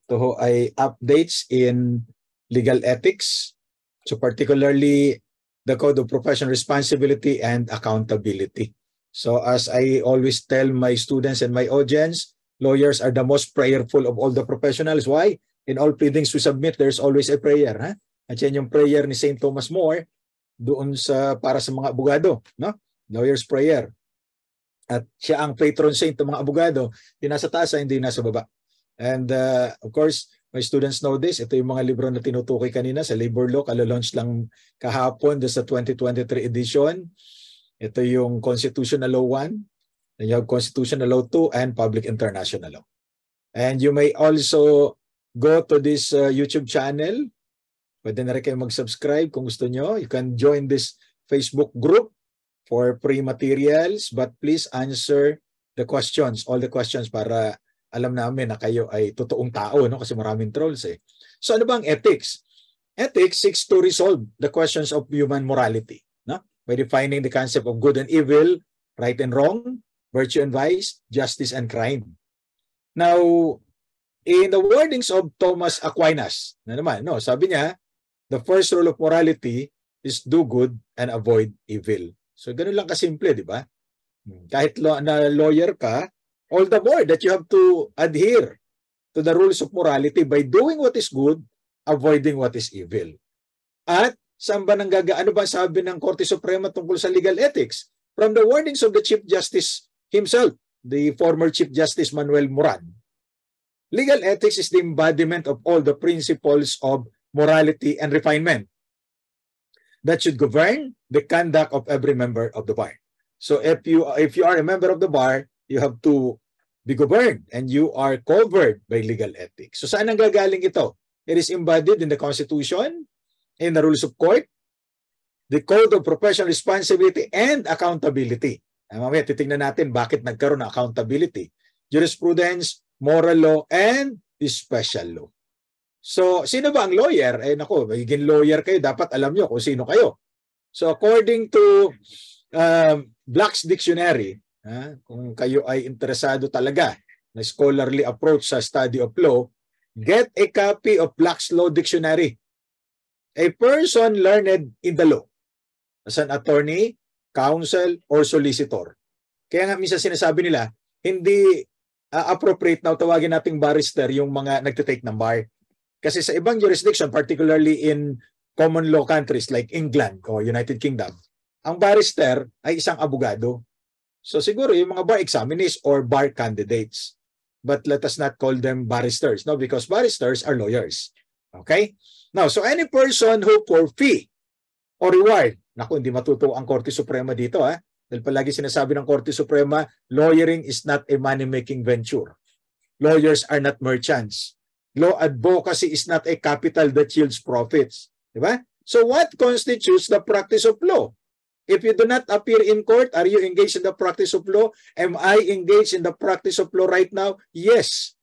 Ito ay updates in legal ethics. So particularly the Code of Professional Responsibility and Accountability. So as I always tell my students and my audience, lawyers are the most prayerful of all the professionals. Why? In all pleadings we submit, there's always a prayer. At yan yung prayer ni St. Thomas More doon para sa mga abogado. No? Lawyer's prayer. At siya ang patron saint ng mga abogado. Yung nasa taas, hindi nasa baba. And of course, my students know this. Ito yung mga libro na tinutukoy kanina sa Labor Law. Kalo-launch lang kahapon sa 2023 edition. Ito yung Constitutional Law 1. Then you have Constitutional Law 2 and Public International Law. And you may also go to this YouTube channel. Pwede na rin kayo mag-subscribe kung gusto nyo. You can join this Facebook group for free materials. But please answer the questions, all the questions para alam namin na kayo ay totoong tao, no? Kasi maraming trolls eh. So ano ba ang ethics? Ethics seeks to resolve the questions of human morality, no? By defining the concept of good and evil, right and wrong, virtue and vice, justice and crime. Now, in the wordings of Thomas Aquinas, na naman, no, sabi niya, the first rule of morality is do good and avoid evil. So ganun lang kasimple, di ba? Kahit na lawyer ka, all the more that you have to adhere to the rules of morality by doing what is good, avoiding what is evil. At saan ba ano ba sabi ng Korte Suprema tungkol sa legal ethics? From the wordings of the Chief Justice himself, the former Chief Justice Manuel Moran, legal ethics is the embodiment of all the principles of morality and refinement that should govern the conduct of every member of the bar. So if you are a member of the bar, you have to be governed and you are covered by legal ethics. So saan ang gagaling ito? It is embodied in the Constitution, in the rules of court, the Code of Professional Responsibility and Accountability. Mamaya titingnan natin bakit nagkaroon ng accountability. Jurisprudence, moral law, and special law. So sino ba ang lawyer? Eh nako, magiging lawyer kayo, dapat alam nyo kung sino kayo. So according to Black's Dictionary, kung kayo ay interesado talaga na scholarly approach sa study of law, get a copy of Black's Law Dictionary. A person learned in the law as an attorney, counsel, or solicitor. Kaya nga minsan sinasabi nila, hindi appropriate na tawagin nating barrister yung mga nagtitake ng bar. Kasi sa ibang jurisdiction, particularly in common law countries like England o United Kingdom, ang barrister ay isang abogado. So siguro yung mga bar examinees or bar candidates. But let us not call them barristers, no? Because barristers are lawyers. Okay? Now, so any person who for fee or reward, naku, hindi matutuwa ang Korte Suprema dito, dahil palagi sinasabi ng Korte Suprema, lawyering is not a money-making venture. Lawyers are not merchants. Law advocacy is not a capital that yields profits. Diba? So what constitutes the practice of law? If you do not appear in court, are you engaged in the practice of law? Am I engaged in the practice of law right now? Yes.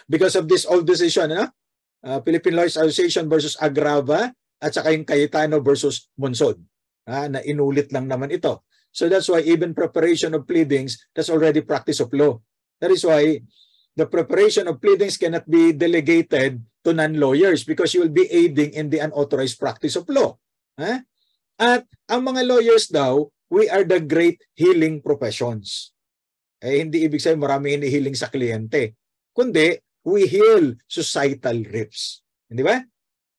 Because of this old decision, Philippine Lawyers Association versus Agrava at saka yung Cayetano versus Monsod. Na inulit lang naman ito. So that's why even preparation of pleadings, that's already practice of law. That is why the preparation of pleadings cannot be delegated to non-lawyers because you will be aiding in the unauthorized practice of law. At ang mga lawyers daw, we are the great healing professions. Hindi ibig sabihin maraming hinihiling sa kliyente. Kundi, we heal societal rifts. Hindi ba?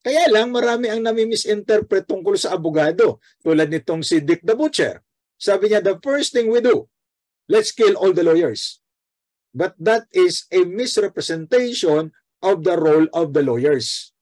Kaya lang, marami ang nami-misinterpret tungkol sa abogado. Tulad nitong si Dick the Butcher. Sabi niya, the first thing we do, let's kill all the lawyers. But that is a misrepresentation of the role of the lawyers.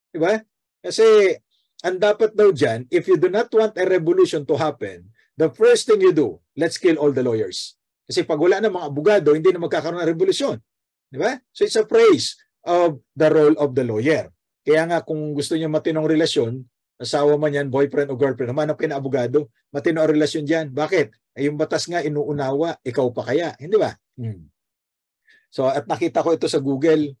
Diba? Kasi ang dapat daw dyan, if you do not want a revolution to happen, the first thing you do, let's kill all the lawyers. Kasi pag wala na mga abogado, hindi na magkakaroon ng revolusyon. Diba? So it's a praise of the role of the lawyer. Kaya nga kung gusto niyo matinong relasyon, asawa man yan, boyfriend o girlfriend, naman ang pinaabogado, matino ang relasyon dyan. Bakit? Ay yung batas nga inuunawa, ikaw pa kaya. Hindi ba? So at nakita ko ito sa Google.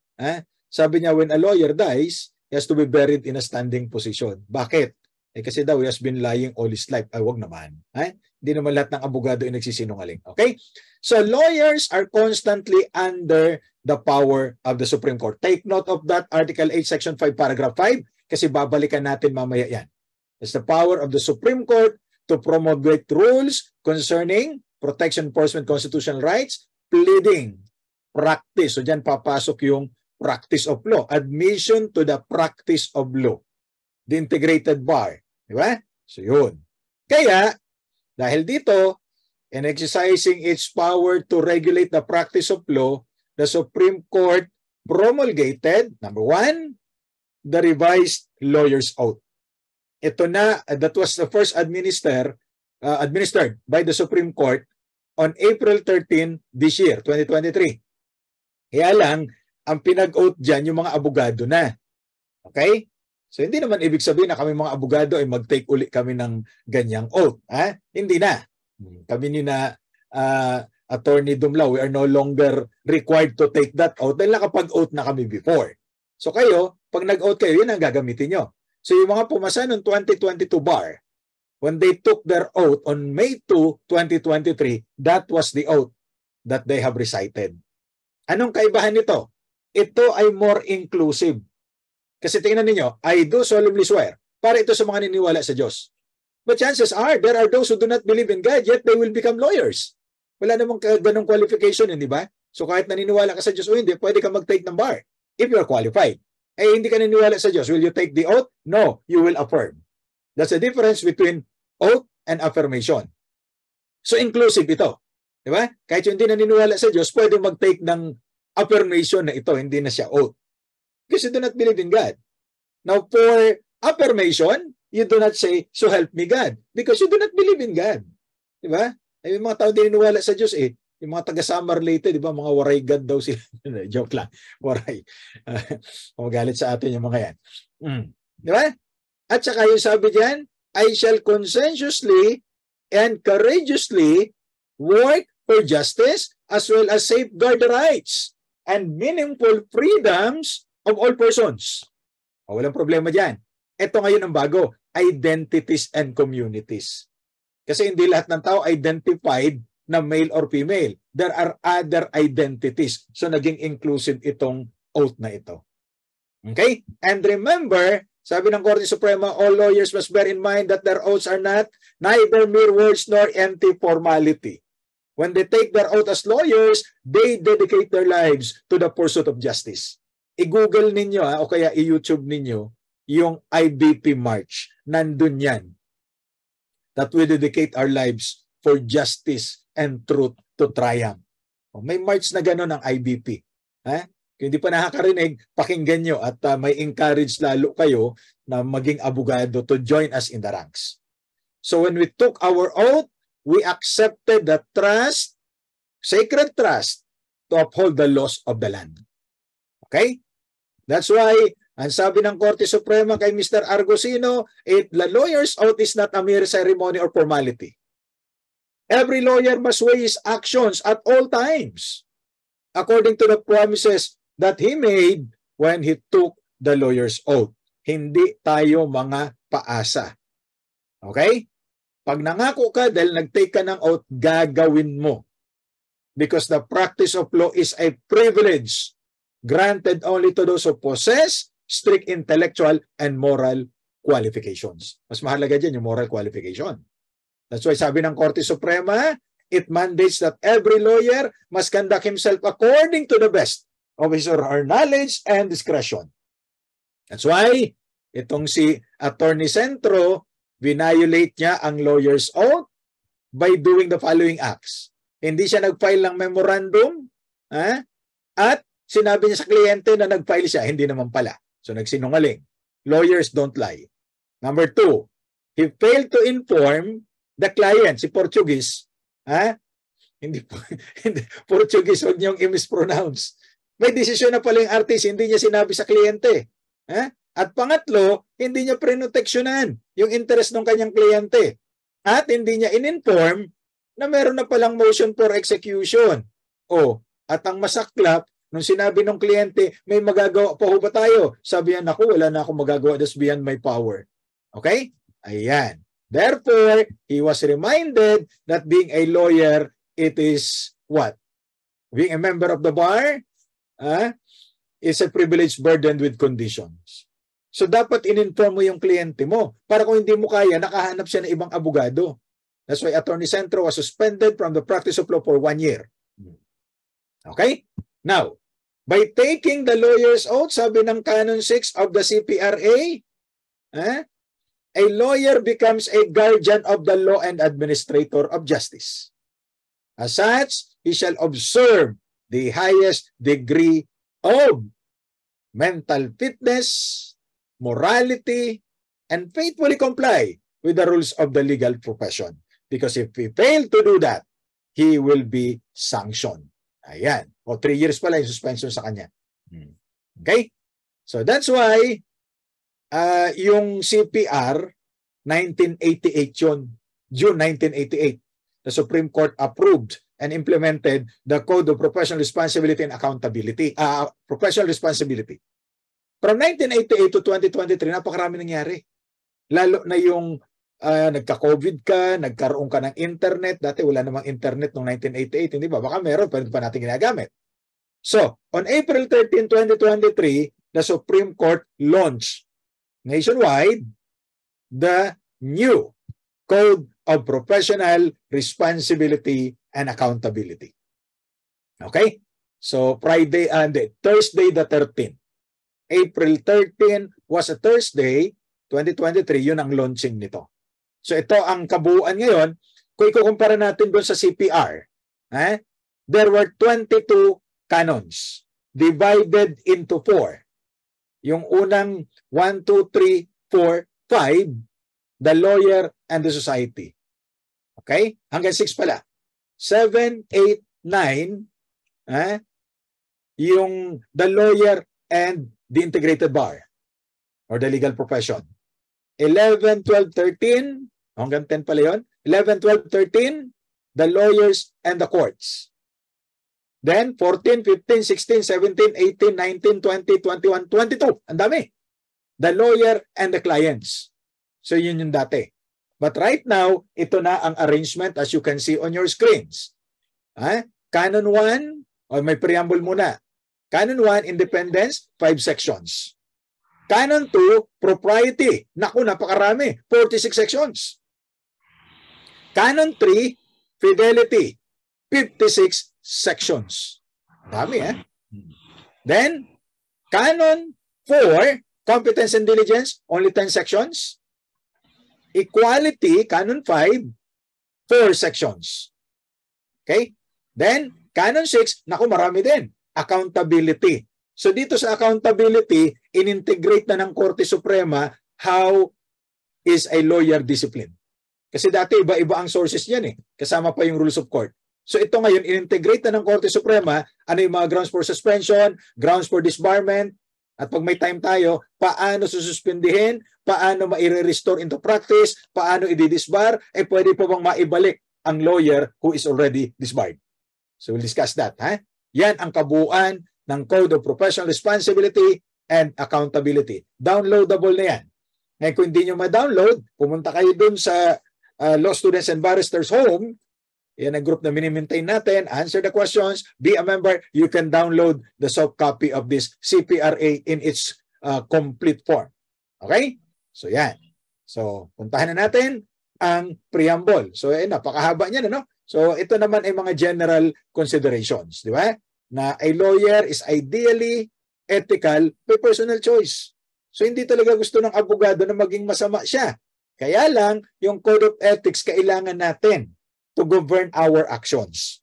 Sabi niya, when a lawyer dies, he has to be buried in a standing position. Bakit? Kasi daw, he has been lying all his life. Ay, wag naman. Hindi naman lahat ng abogado ay nagsisinungaling. Okay? So, lawyers are constantly under the power of the Supreme Court. Take note of that, Article 8, Section 5, Paragraph 5, kasi babalikan natin mamaya yan. It's the power of the Supreme Court to promulgate rules concerning protection, enforcement, constitutional rights, pleading, practice. So, dyan papasok yung practice of law. Admission to the practice of law. The integrated bar. Di ba? So, yun. Kaya, dahil dito, in exercising its power to regulate the practice of law, the Supreme Court promulgated, number 1, the revised lawyer's oath. Ito na, that was the first administered by the Supreme Court on April 13 this year, 2023. Kaya lang, ang pinag-oath dyan, yung mga abogado na. Okay? So, hindi naman ibig sabihin na kami mga abogado ay mag-take uli kami ng ganyang oath. Hindi na. Kami ni na Attorney Dumlao, we are no longer required to take that oath dahil nakapag-oath na kami before. So kayo, pag nag-oath kayo, yun ang gagamitin nyo. So yung mga pumasa noong 2022 bar, when they took their oath on May 2, 2023, that was the oath that they have recited. Anong kaibahan nito? Ito ay more inclusive. Kasi tingnan ninyo, I do solemnly swear, para ito sa mga niniwala sa Diyos. But chances are, there are those who do not believe in God, yet they will become lawyers. Wala namang ganong qualification, di ba? So kahit naniniwala ka sa Diyos o hindi, pwede ka mag-take ng bar if you are qualified. Hindi ka naniniwala sa Diyos, will you take the oath? No, you will affirm. That's the difference between oath and affirmation. So inclusive ito. Di ba? Kahit yung hindi naniniwala sa Diyos, pwede mag-take ng affirmation na ito, hindi na siya oath. Because you do not believe in God. Now, for affirmation, you do not say, so help me God. Because you do not believe in God. Di ba? Ay, yung mga tao din niniwala sa Diyos yung mga taga-Samar Leyte, di ba? Mga waray God daw sila. Joke lang. Waray. Magalit sa atin yung mga yan. Di ba? At saka yung sabi diyan, I shall conscientiously and courageously work for justice as well as safeguard the rights and meaningful freedoms of all persons. Walang problema dyan. Ito ngayon ang bago, identities and communities. Kasi hindi lahat ng tao identified na male or female. There are other identities. So naging inclusive itong oath na ito. Okay? And remember, sabi ng Korte Suprema, all lawyers must bear in mind that their oaths are neither mere words nor empty formality. When they take their oath as lawyers, they dedicate their lives to the pursuit of justice. I-Google ninyo o kaya i-YouTube ninyo yung IBP March. Nandun yan. That we dedicate our lives for justice and truth to triumph. May march na gano'n ang IBP. Kung hindi pa nakakarinig, pakinggan nyo at may encourage lalo kayo na maging abogado to join us in the ranks. So when we took our oath, we accepted the trust, sacred trust, to uphold the laws of the land. Okay? That's why, ang sabi ng Korte Suprema kay Mr. Argosino, the lawyer's oath is not a mere ceremony or formality. Every lawyer must weigh his actions at all times, according to the promises that he made when he took the lawyer's oath. Hindi tayo mga paasa. Okay? Pag nangako ka dahil nag-take ka ng oath, gagawin mo. Because the practice of law is a privilege granted only to those who possess strict intellectual and moral qualifications. Mas mahalaga dyan yung moral qualification. That's why sabi ng Korte Suprema, it mandates that every lawyer must conduct himself according to the best of his or her knowledge and discretion. That's why itong si Attorney Centro, violate niya ang lawyer's oath by doing the following acts. Hindi siya nag-file ng memorandum at sinabi niya sa kliyente na nag-file siya, hindi naman pala. So nagsinungaling. Lawyers don't lie. Number 2, he failed to inform the client, si Portuguese. Hindi Portuguese, huwag niyong i-mispronounce. May desisyon na pala yung artist, hindi niya sinabi sa kliyente. At pangatlo, hindi niya prinoteksyonan yung interest ng kanyang kliyente. At hindi niya in-inform na meron na palang motion for execution. At ang masaklap, nung sinabi ng kliyente, may magagawa pa ho ba tayo? Sabi niya, naku, wala na akong magagawa. That's beyond my power. Okay? Ayan. Therefore, he was reminded that being a lawyer, it is what? Being a member of the bar is a privilege burdened with conditions. So dapat in-inform mo yung kliyente mo para kung hindi mo kaya, nakahanap siya ng ibang abogado. That's why Attorney Centro was suspended from the practice of law for 1 year. Okay? Now, by taking the lawyer's oath, sabi ng Canon 6 of the CPRA, a lawyer becomes a guardian of the law and administrator of justice. As such, he shall observe the highest degree of mental fitness, morality, and faithfully comply with the rules of the legal profession. Because if he failed to do that, he will be sanctioned. Ayan. O 3 years pala yung suspension sa kanya. Okay? So that's why yung CPR 1988 yun. June 1988. The Supreme Court approved and implemented the Code of Professional Responsibility and Accountability. Professional Responsibility. From 1988 to 2023, napakarami nangyari. Lalo na yung nagka-COVID ka, nagkaroon ka ng internet. Dati wala namang internet noong 1988, hindi ba? Baka meron, pero hindi pa natin ginagamit. So, on April 13, 2023, the Supreme Court launched nationwide the new Code of Professional Responsibility and Accountability. Okay? So, Thursday the 13th. April 13 was a Thursday, 2023, yun ang launching nito. So ito ang kabuuan ngayon. Kung ikukumpara natin doon sa CPR, there were 22 canons divided into 4. Yung unang 1, 2, 3, 4, 5, the lawyer and the society. Okay? Hanggang 6 pala. 7, 8, 9, yung the lawyer and the integrated bar or the legal profession. 11, 12, 13, hanggang 10 pala yun. 11, 12, 13, the lawyers and the courts. Then 14, 15, 16, 17, 18, 19, 20, 21, 22. Ang dami. The lawyer and the clients. So yun yung dati. But right now, ito na ang arrangement as you can see on your screens. Canon 1, may preamble muna. Canon 1, independence, 5 sections. Canon 2, propriety. Naku, napakarami. 46 sections. Canon 3, fidelity. 56 sections. Dami, Then, Canon 4, competence and diligence, only 10 sections. Equality, Canon 5, 4 sections. Okay? Then, Canon 6, naku, marami din. Accountability. So dito sa accountability, in-integrate na ng Korte Suprema how is a lawyer disciplined. Kasi dati iba-iba ang sources niyan kasama pa yung rules of court. So ito ngayon, in-integrate na ng Korte Suprema, ano yung mga grounds for suspension, grounds for disbarment, at pag may time tayo, paano sususpindihin, paano ma-restore into practice, paano i-disbar, pwede pa bang maibalik ang lawyer who is already disbarred. So we'll discuss that. Yan ang kabuuan ng Code of Professional Responsibility and Accountability. Downloadable na yan. Ngayon kung hindi nyo ma-download, pumunta kayo dun sa Law Students and Barristers Home. Yan ang group na minimaintain natin. Answer the questions. Be a member. You can download the soft copy of this CPRA in its complete form. Okay? So yan. So puntahan na natin ang preamble. So napakahaba niyan, ano? So ito naman ay mga general considerations, di ba? Na a lawyer is ideally ethical by personal choice. So hindi talaga gusto ng abogado na maging masama siya. Kaya lang, yung Code of Ethics kailangan natin to govern our actions.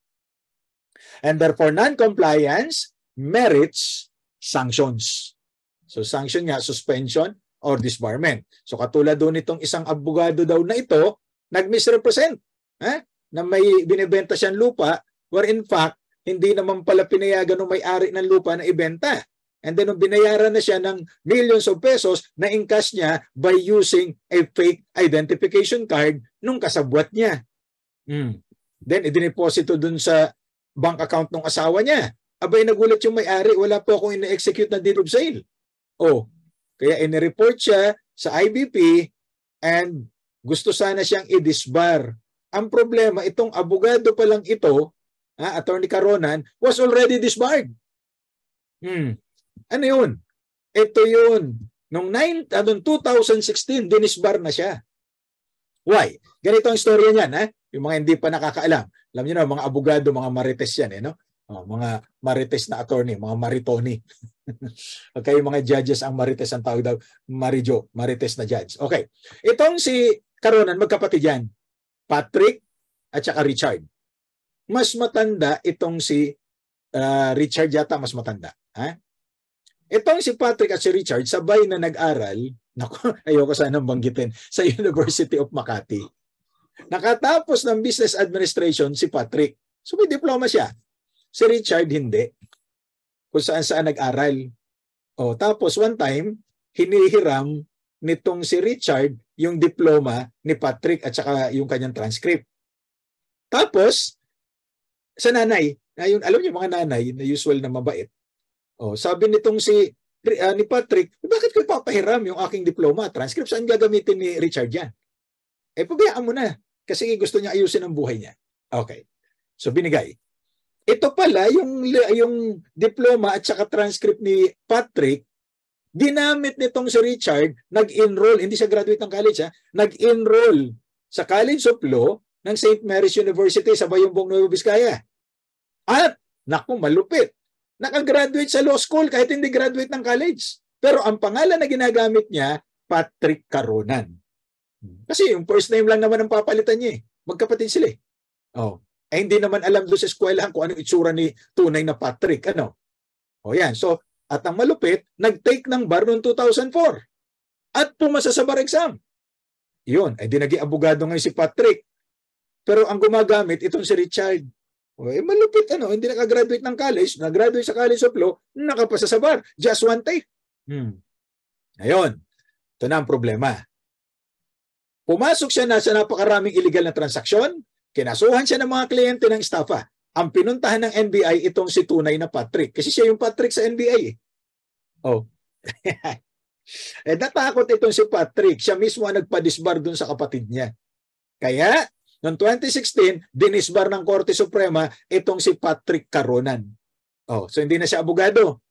And therefore, non-compliance merits sanctions. So sanction nga, suspension or disbarment. So katulad doon itong isang abogado daw na ito, nag-misrepresent. Na may binibenta siyang lupa where in fact, hindi naman pala pinayagan ng may-ari ng lupa na ibenta. And then, nung binayaran na siya ng millions of pesos, na-encash niya by using a fake identification card nung kasabwat niya. Then, idineposito dun sa bank account ng asawa niya. Abay, nagulat yung may-ari, wala po akong ina-execute na deed of sale. Kaya inireport siya sa IBP, and gusto sana siyang i-disbar. Ang problema, itong abogado pa lang ito, Attorney Caronan, was already disbarred. Ano yun? Ito yun. Noong 2016, dinisbar na siya. Why? Ganito ang istorya niyan. Yung mga hindi pa nakakaalam. Alam niyo na, mga abogado, mga marites yan. Mga marites na attorney, mga maritoni. Okay, mga judges ang marites ang tawag daw, marijo, marites na judge. Okay. Itong si Caronan, magkapatid yan. Patrick at saka Richard. Mas matanda itong si Richard yata, mas matanda. Itong si Patrick at si Richard, sabay na nag-aral, ayoko sanang banggitin, sa University of Makati. Nakatapos ng business administration si Patrick. So may diploma siya. Si Richard hindi. Kung saan nag-aral. Tapos one time, hinihiram nitong si Richard yung diploma ni Patrick at saka yung kanyang transcript. Tapos, sa nanay, alam niyo mga nanay na usual na mabait. Sabi nitong ni Patrick, bakit ko ipapahiram yung aking diploma? Transcript, saan gagamitin ni Richard yan? Pabayaan mo na. Kasi gusto niya ayusin ang buhay niya. Okay. So, binigay. Ito pala, yung diploma at saka transcript ni Patrick, ginamit nitong si Richard, nag-enroll, hindi siya graduate ng college, nag-enroll sa College of Law ng St. Mary's University sa Bayumbong, Nueva Vizcaya. At, naku, malupit. Nakagraduate sa law school kahit hindi graduate ng college. Pero ang pangalan na ginagamit niya, Patrick Caronan. Kasi yung first name lang naman ang papalitan niya. Magkapatid sila. Hindi naman alam doon sa eskwelahan kung anong itsura ni tunay na Patrick. Yan. So, at ang malupit, nag-take ng bar noong 2004. At pumasa sa bar exam. Yun. Di naging abogado ngayon si Patrick. Pero ang gumagamit, itong si Richard. Malupit, hindi nakagraduate ng college, nag-graduate sa College of Law, nakapasa sa bar. Just one take. Ngayon, ito na ang problema. Pumasok siya sa napakaraming illegal na transaksyon, kinasuhan siya ng mga kliyente ng estafa. Ang pinuntahan ng NBI itong si tunay na Patrick. Kasi siya yung Patrick sa NBI. Natakot itong si Patrick. Siya mismo ang nagpa-disbar dun sa kapatid niya. Kaya, noong 2016, dinisbar ng Korte Suprema itong si Patrick Caronan. So hindi na siya abogado.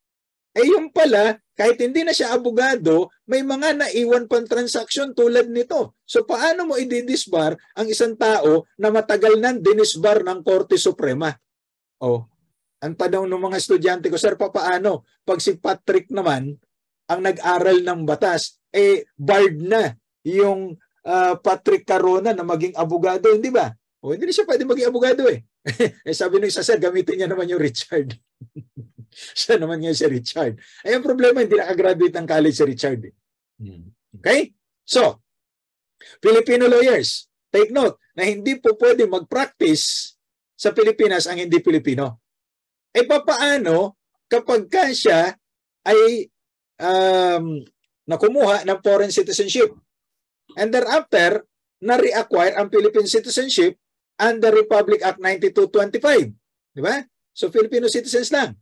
Yung pala, kahit hindi na siya abogado, may mga naiwan pang transaksyon tulad nito. So paano mo i-disbar ang isang tao na matagal nang dinisbar ng Korte Suprema? Ang tanong ng mga estudyante ko, sir, paano? Pag si Patrick naman, ang nag-aral ng batas, barred na yung Patrick Caronan na maging abogado, hindi ba? Hindi na siya pwede maging abogado sabi nung isa, sir, gamitin niya naman yung Richard. Siya naman nga si Richard. Ang problema, hindi nakagraduate ng college si Richard. Okay? So, Filipino lawyers, take note na hindi po pwede mag-practice sa Pilipinas ang hindi Pilipino. Papaano kapag siya ay nakumuha ng foreign citizenship and thereafter na-reacquire ang Philippine citizenship under Republic Act 9225. Di ba? So, Filipino citizens lang.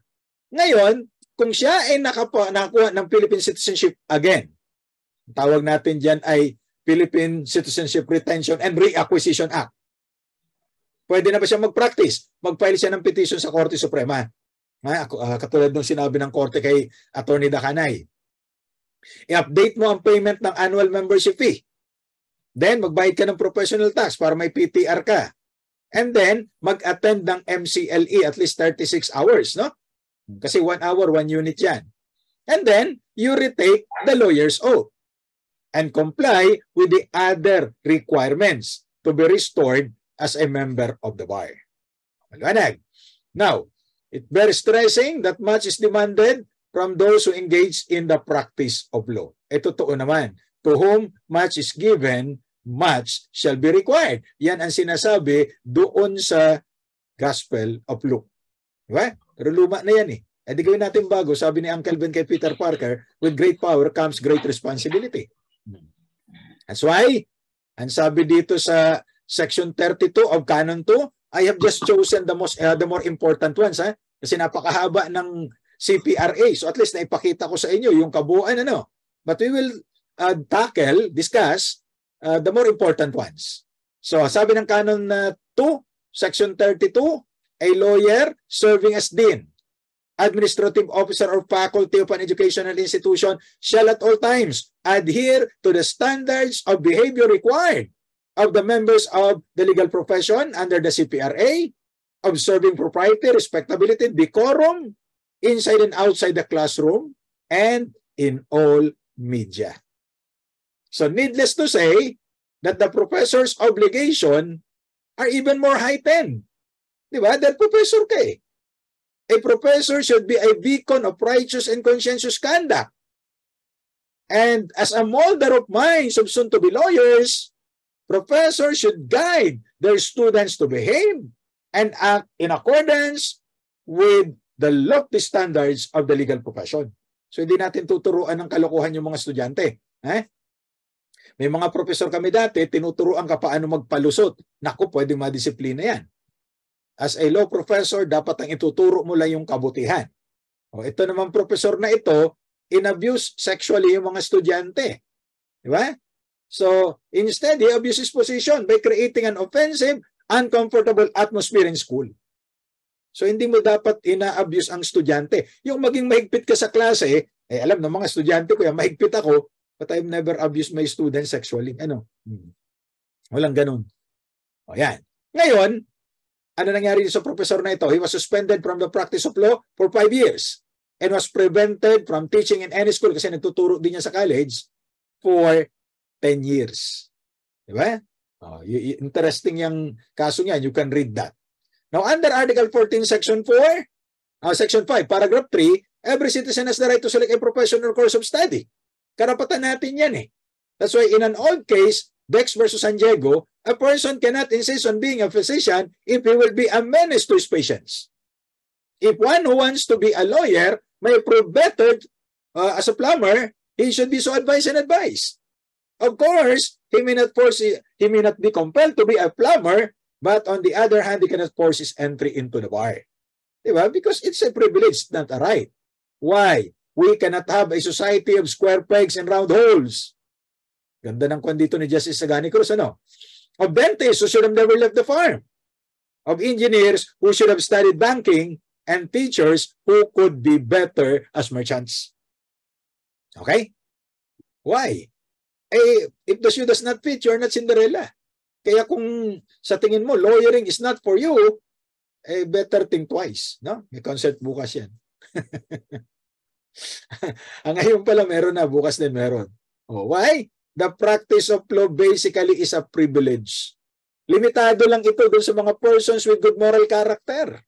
Ngayon, kung siya ay nakakuha ng Philippine citizenship again, tawag natin dyan ay Philippine Citizenship Retention and Reacquisition Act. Pwede na ba siya mag-practice? Mag-file siya ng petition sa Korte Suprema. Katulad ng sinabi ng Korte kay Attorney Dacanay. I-update mo ang payment ng annual membership fee. Then, magbayad ka ng professional tax para may PTR ka. And then, mag-attend ng MCLE at least 36 hours, no? Kasi 1 hour, 1 unit yan. And then, you retake the lawyer's oath and comply with the other requirements to be restored as a member of the bar. Maliwanag. Now, it bears stressing that much is demanded from those who engage in the practice of law. Totoo naman. To whom much is given, much shall be required. Yan ang sinasabi doon sa Gospel of Luke. Diba? Pero luma na yan di gawin natin bago. Sabi ni Uncle Ben kay Peter Parker, with great power comes great responsibility. That's why, ang sabi dito sa Section 32 of Canon 2, I have just chosen the more important ones. Kasi napakahaba ng CPRA. So at least naipakita ko sa inyo yung kabuuan. But we will discuss the more important ones. So sabi ng Canon 2, Section 32, a lawyer serving as dean, administrative officer or faculty of an educational institution shall at all times adhere to the standards of behavior required of the members of the legal profession under the CPRA, observing propriety, respectability, decorum inside and outside the classroom, and in all media. So needless to say that the professor's obligation are even more heightened. Di ba? Dahil professor ka eh. A professor should be a beacon of righteous and conscientious conduct. And as a molder of minds of soon-to-be lawyers, professors should guide their students to behave and act in accordance with the lofty standards of the legal profession. So hindi natin tuturuan ng kalokohan yung mga estudyante. May mga professor kami dati, tinuturuan ka paano magpalusot. Naku, pwedeng madisiplina yan. As a law professor, dapat ang ituturo mo lang yung kabutihan. O, ito naman professor na ito, in-abuse sexually yung mga estudyante. Di ba? So, instead, he abuses position by creating an offensive, uncomfortable atmosphere in school. So, hindi mo dapat ina-abuse ang estudyante. Yung maging mahigpit ka sa klase, alam ng mga estudyante ko, mahigpit ako, but I've never abused my students sexually. Ano? Walang ganun. O, yan. Ngayon, ano nangyari sa professor na ito? He was suspended from the practice of law for 5 years and was prevented from teaching in any school kasi nagtuturo din niya sa college for 10 years. Diba? Oh, interesting yung kaso niya. You can read that. Now, under Article 14, Section 4, Section 5, Paragraph 3, every citizen has the right to select a profession or course of study. Karapatan natin yan eh. That's why in an old case, Dex versus San Diego, a person cannot insist on being a physician if he will be a menace to his patients. If one who wants to be a lawyer may prove better as a plumber, he should be so advised and advised. Of course, he may not be compelled to be a plumber, but on the other hand, he cannot force his entry into the bar. Diba? Because it's a privilege, not a right. Why? We cannot have a society of square pegs and round holes. Ganda ng kwan dito ni Justice Sagani Cruz, ano? Of dentists who should have never left the farm. Of engineers who should have studied banking, and teachers who could be better as merchants. Okay? Why? If the shoe does not fit, you're not Cinderella. Kaya kung sa tingin mo, lawyering is not for you, better think twice. No? May concert bukas yan. Ngayon pala meron na, bukas din meron. Oh, why? The practice of law basically is a privilege. Limitado lang ito dun sa mga persons with good moral character.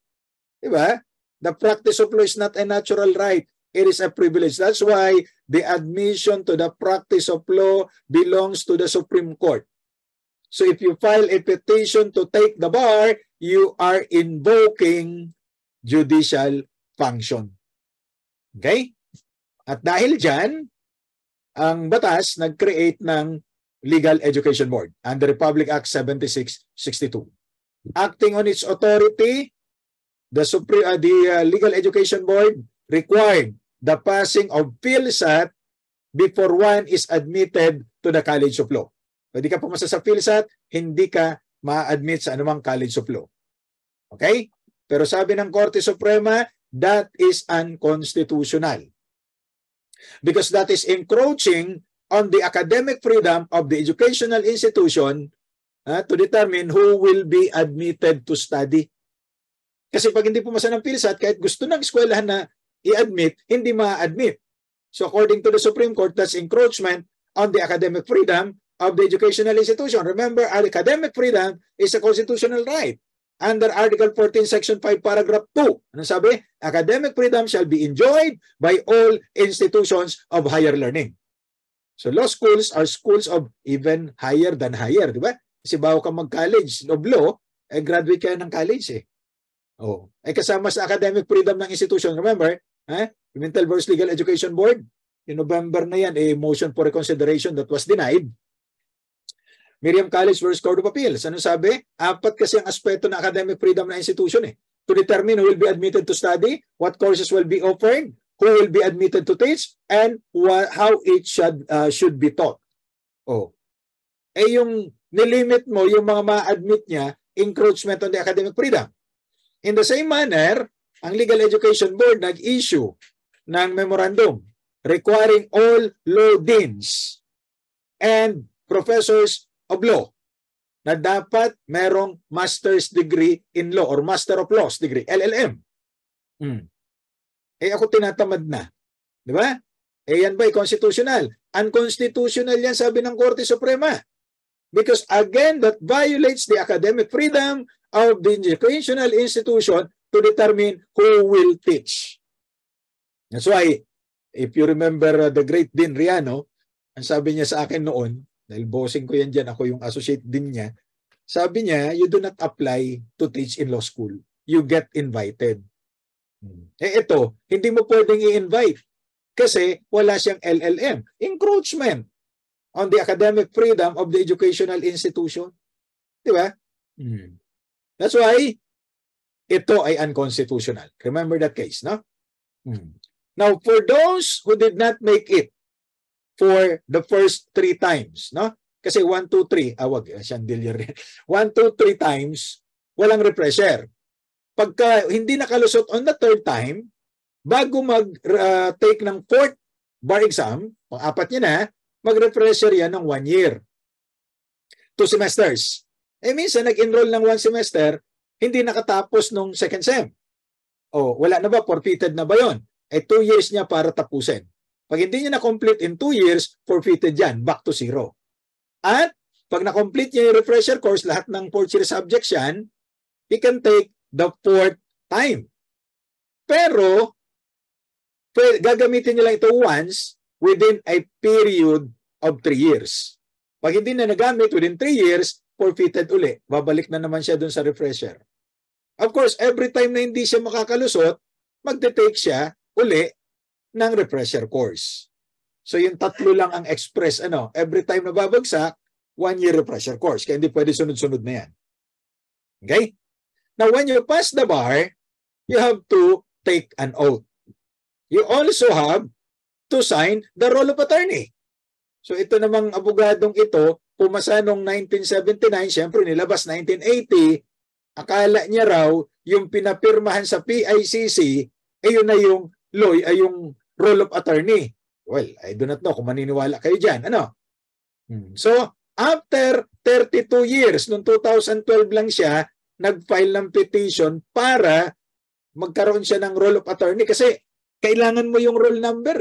Diba? The practice of law is not a natural right. It is a privilege. That's why the admission to the practice of law belongs to the Supreme Court. So if you file a petition to take the bar, you are invoking judicial function. Okay? At dahil dyan, ang batas nag-create ng Legal Education Board under Republic Act 7662. Acting on its authority, the Legal Education Board required the passing of PhilSat before one is admitted to the College of Law. Pwede ka pumasa sa PhilSat, hindi ka ma-admit sa anumang College of Law. Okay? Pero sabi ng Korte Suprema, that is unconstitutional. Because that is encroaching on the academic freedom of the educational institution to determine who will be admitted to study. Kasi pag hindi pumasa ng PhilSat, kahit gusto ng eskwelahan na i-admit, hindi ma-admit. So according to the Supreme Court, that's encroachment on the academic freedom of the educational institution. Remember, academic freedom is a constitutional right. Under Article 14, Section 5, Paragraph 2. Ano sabi? Academic freedom shall be enjoyed by all institutions of higher learning. So law schools are schools of even higher than higher, di ba? Kasi bago ka mag-college of law, graduate ka ng college eh. Oh, kasama sa academic freedom ng institution. Remember, Pimentel versus Legal Education Board, in November na yan, a motion for reconsideration that was denied. Miriam College versus Court of Appeals. Ano sabi? 4 kasi ang aspeto ng academic freedom ng institution eh. To determine who will be admitted to study, what courses will be offered, who will be admitted to teach, and how it should be taught. Oh. yung nilimit mo yung mga ma-admit niya, encroachment on the academic freedom. In the same manner, ang Legal Education Board nag-issue ng memorandum requiring all law deans and professors of law na dapat merong master's degree in law or Master of Laws degree, LLM. Ako tinatamad na. Di ba? Yan ba constitutional? Unconstitutional yan, sabi ng Korte Suprema. Because again, that violates the academic freedom of the educational institution to determine who will teach. That's why, if you remember the great Dean Riano, ang sabi niya sa akin noon, dahil bossing ko yan dyan, ako yung associate din niya, sabi niya, you do not apply to teach in law school. You get invited. Ito, hindi mo pwedeng i-invite kasi wala siyang LLM. Encroachment on the academic freedom of the educational institution. Di ba? That's why ito ay unconstitutional. Remember that case, no? Now, for those who did not make it for the first 3 times, no? Kasi 1, 2, 3, chandelier. 1, 2, 3 times, walang refresher. Pagka hindi nakalusot on the 3rd time, bago mag-take ng 4th bar exam, pang-4 niya na, mag-refresher yan ng 1 year. 2 semesters. Minsan nag-enroll ng 1 semester, hindi nakatapos nung 2nd sem. Wala na ba? Forfeited na ba yun? 2 years niya para tapusin. Pag hindi niya na-complete in 2 years, forfeited yan. Back to 0. At pag na-complete niya yung refresher course, lahat ng 4th year subjects yan, he can take the 4th time. Pero, gagamitin niya lang ito once within a period of 3 years. Pag hindi na nagamit within 3 years, forfeited uli. Babalik na naman siya dun sa refresher. Of course, every time na hindi siya makakalusot, magte-take siya uli ng refresher course. So yung 3 lang ang express, every time na babagsak, 1 year refresher course. Kaya hindi pwede sunod-sunod na yan. Okay? Now, when you pass the bar, you have to take an oath. You also have to sign the roll of attorney. So ito namang abogadong ito, pumasa noong 1979, siyempre nilabas 1980, akala niya raw yung pinapirmahan sa PICC, yun na yung yung roll of attorney. Well, I do not know kung maniniwala kayo dyan. So, after 32 years, noong 2012 lang siya, nag-file ng petition para magkaroon siya ng roll of attorney kasi kailangan mo yung roll number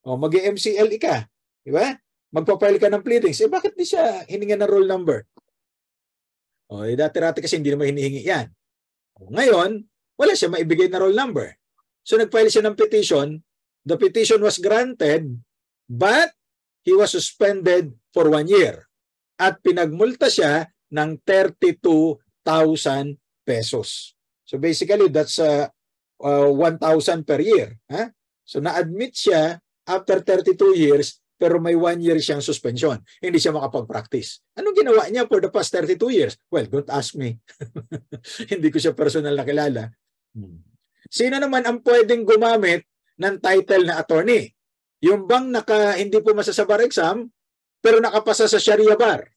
mag-MCL ka. Di ba? Magpa-file ka ng pleadings. Bakit di siya hininga ng roll number? Dati-rati kasi hindi naman hinihingi yan. Ngayon, wala siya maibigay na roll number. So nag-file siya ng petition. The petition was granted, but he was suspended for 1 year. At pinagmulta siya ng 32,000 pesos. So basically, that's 1,000 per year. So na-admit siya after 32 years, pero may 1 year siyang suspension. Hindi siya makapag-practice. Anong ginawa niya for the past 32 years? Well, don't ask me. Hindi ko siya personal na kilala. Sino naman ang pwedeng gumamit ng title na attorney? Yung bang hindi po masa sa bar exam, pero nakapasa sa Sharia bar.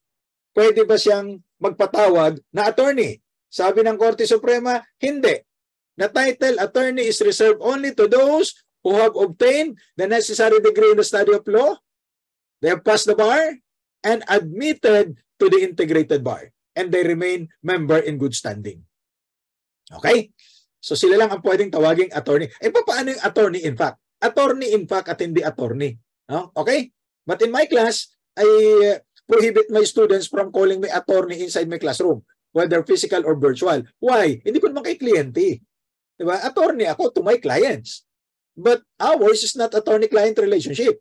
Pwede ba siyang magpatawag na attorney? Sabi ng Korte Suprema, hindi. The title attorney is reserved only to those who have obtained the necessary degree in the study of law, they have passed the bar, and admitted to the integrated bar. And they remain member in good standing. Okay? So sila lang ang pwedeng tawaging attorney. Paano yung attorney in fact? Attorney in fact at hindi attorney. Okay? But in my class, I prohibit my students from calling me attorney inside my classroom, whether physical or virtual. Why? Hindi ko naman kay kliyente. Diba? Attorney ako to my clients. But ours is not attorney-client relationship.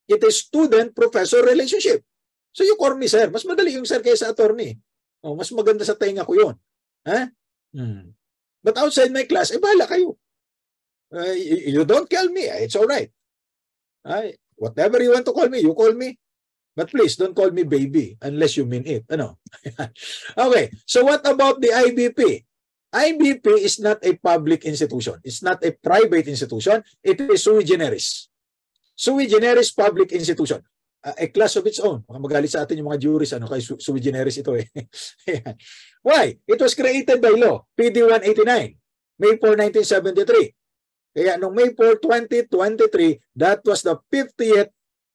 It is student-professor relationship. So you call me sir. Mas madali yung sir kaysa attorney. Mas maganda sa tenga ko yun. But outside my class, bahala kayo. You don't call me. It's all right. Whatever you want to call me, you call me. But please, don't call me baby unless you mean it. Okay. So what about the IBP? IBP is not a public institution. It's not a private institution. It is sui generis. Sui generis public institution. a class of its own. Baka magalit sa atin yung mga jurists, kay sui generis ito eh. Why? It was created by law, PD 189, May 4, 1973. Kaya nung May 4, 2023, that was the 50th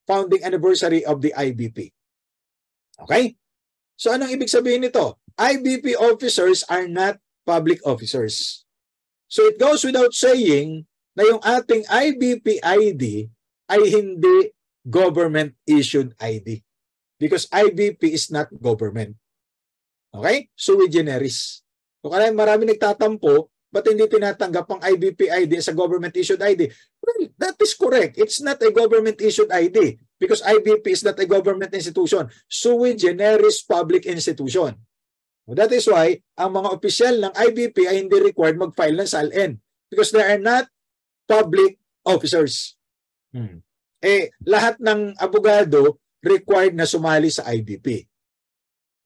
founding anniversary of the IBP. Okay? So anong ibig sabihin nito? IBP officers are not public officers. So it goes without saying na yung ating IBP ID ay hindi government-issued ID. Because IBP is not government. Okay? Sui generis. So kaya marami nagtatampo, ba't hindi tinatanggap ang IBP ID as a government-issued ID? Well, that is correct. It's not a government-issued ID because IBP is not a government institution. Sui generis public institution. That is why ang mga opisyal ng IBP ay hindi required mag-file ng SALN because they are not public officers. Lahat ng abogado required na sumali sa IBP.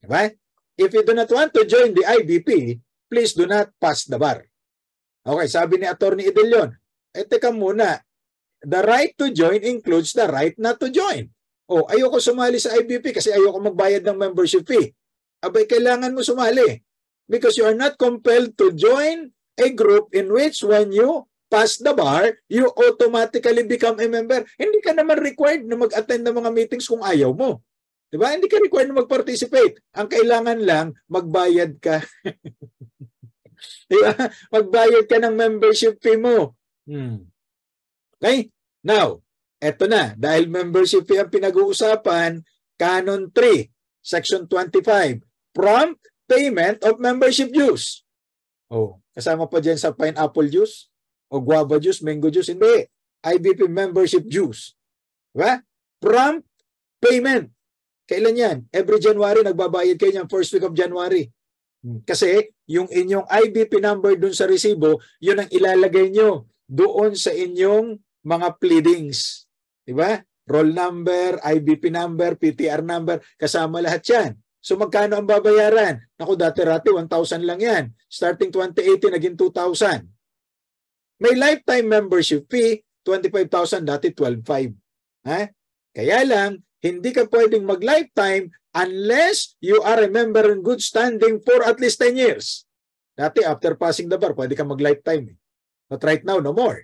Diba? If you do not want to join the IBP, please do not pass the bar. Okay, sabi ni Attorney Idelion, teka muna, the right to join includes the right not to join. Ayoko sumali sa IBP kasi ayoko magbayad ng membership fee. Abay, kailangan mo sumali because you are not compelled to join a group in which when you pass the bar, you automatically become a member. Hindi ka naman required na mag-attend ng mga meetings kung ayaw mo. Diba? Hindi ka required na mag-participate. Ang kailangan lang, magbayad ka. Diba? Magbayad ka ng membership fee mo. Okay? Now, eto na. Dahil membership fee ang pinag-uusapan, Canon 3, Section 25, prompt payment of membership dues. Kasama pa dyan sa pineapple juice o guava juice, mango juice. Hindi. IBP membership dues. Diba? Prompt payment. Kailan yan? Every January, nagbabayad kayo niyan, first week of January. Kasi yung inyong IBP number dun sa resibo, yun ang ilalagay nyo doon sa inyong mga pleadings. Diba? Roll number, IBP number, PTR number, kasama lahat yan. So magkano ang babayaran? Naku, dati-rati 1,000 lang yan. Starting 2018, naging 2,000. May lifetime membership fee, 25,000, dati 12,500. Kaya lang, hindi ka pwedeng mag-lifetime unless you are a member in good standing for at least 10 years. Dati, after passing the bar, pwede ka mag-lifetime. But right now, no more.